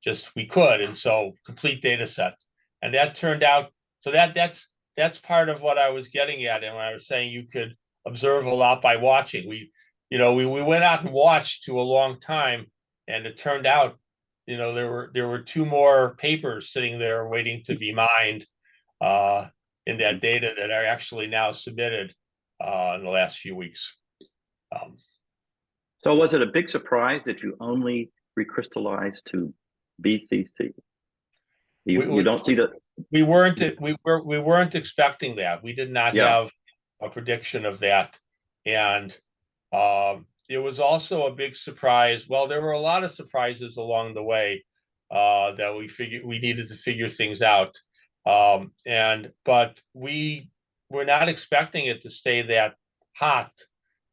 Just we could, and so complete data set. And that turned out, so that's part of what I was getting at. And when I was saying you could observe a lot by watching, we went out and watched to a long time, and it turned out, there were two more papers sitting there waiting to be mined in that data that are actually now submitted in the last few weeks. So was it a big surprise that you only recrystallized to BCC? You don't see that. We weren't expecting that. We did not have a prediction of that, and it was also a big surprise. Well, there were a lot of surprises along the way that we needed to figure things out. But we were not expecting it to stay that hot.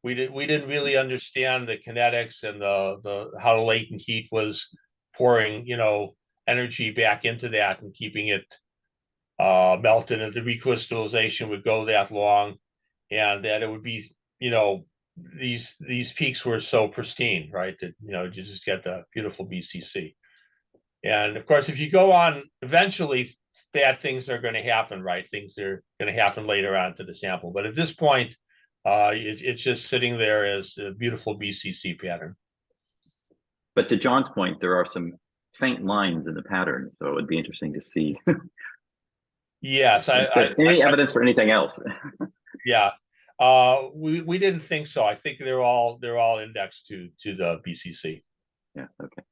We didn't really understand the kinetics and the how the latent heat was pouring, energy back into that and keeping it melted, and the recrystallization would go that long, and that it would be, these peaks were so pristine, right? That, you just get the beautiful BCC. And of course, if you go on, eventually bad things are going to happen, right? Things are going to happen later on to the sample. But at this point, it's just sitting there as a beautiful BCC pattern. But to John's point, there are some faint lines in the pattern, so it'd be interesting to see. Yes, if there's any evidence for anything else. Yeah, we didn't think so. I think they're all indexed to the BCC. Yeah. Okay.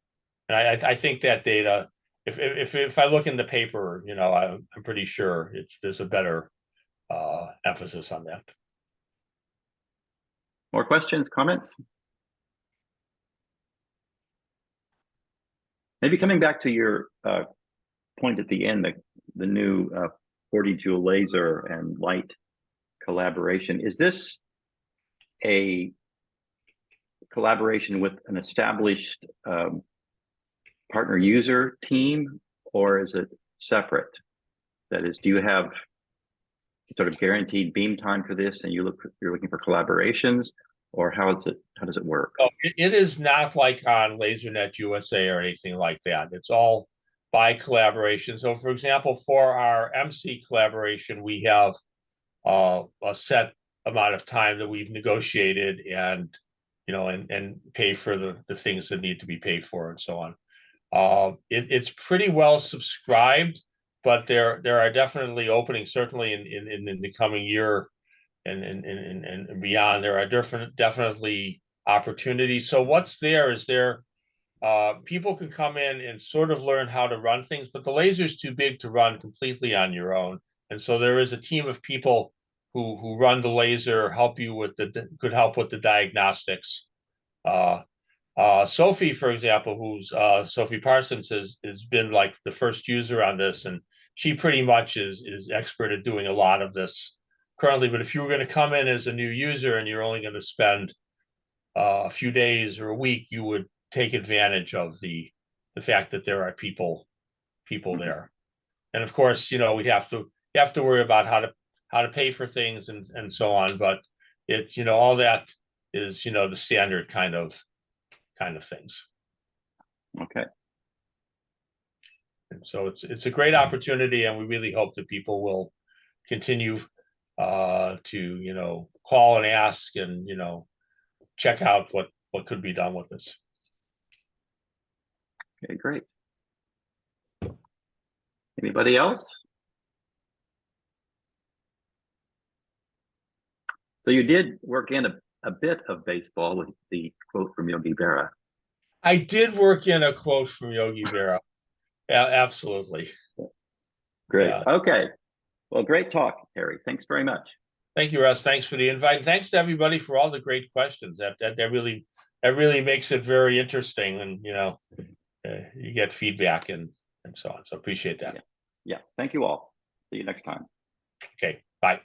And I think that data, if I look in the paper, I'm pretty sure there's a better emphasis on that. More questions, comments? Maybe coming back to your point at the end, the new 40 joule laser and light collaboration. Is this a collaboration with an established partner user team, or is it separate? That is, do you have sort of guaranteed beam time for this, and you're looking for collaborations, or how does it work? Oh, it is not like on LaserNet USA or anything like that. It's all by collaboration. So, for example, for our MC collaboration, we have a set amount of time that we've negotiated, and and pay for the things that need to be paid for, and so on. It's pretty well subscribed, but there are definitely openings, certainly in the coming year and beyond. There are definitely opportunities. So what's there is people can come in and sort of learn how to run things, but the laser is too big to run completely on your own. And so there is a team of people who run the laser, could help with the diagnostics. Sophie, for example, who's Sophie Parsons has been like the first user on this, and she pretty much is expert at doing a lot of this currently. But if you were going to come in as a new user and you're only going to spend a few days or a week, you would take advantage of the fact that there are people there. And of course, you know, you have to worry about how to pay for things and so on. But it's, you know, all that is, you know, the standard kind of things. Okay. And so it's a great opportunity, and we really hope that people will continue to, you know, call and ask and, you know, check out what could be done with this. Okay, great. Anybody else? So you did work in a bit of baseball with the quote from Yogi Berra. I did work in a quote from Yogi Berra. Yeah, absolutely. Great. Yeah. Okay. Well, great talk, Harry. Thanks very much. Thank you, Russ. Thanks for the invite. Thanks to everybody for all the great questions. That really makes it very interesting, and you know, you get feedback and so on. So appreciate that. Yeah. Thank you all. See you next time. Okay. Bye.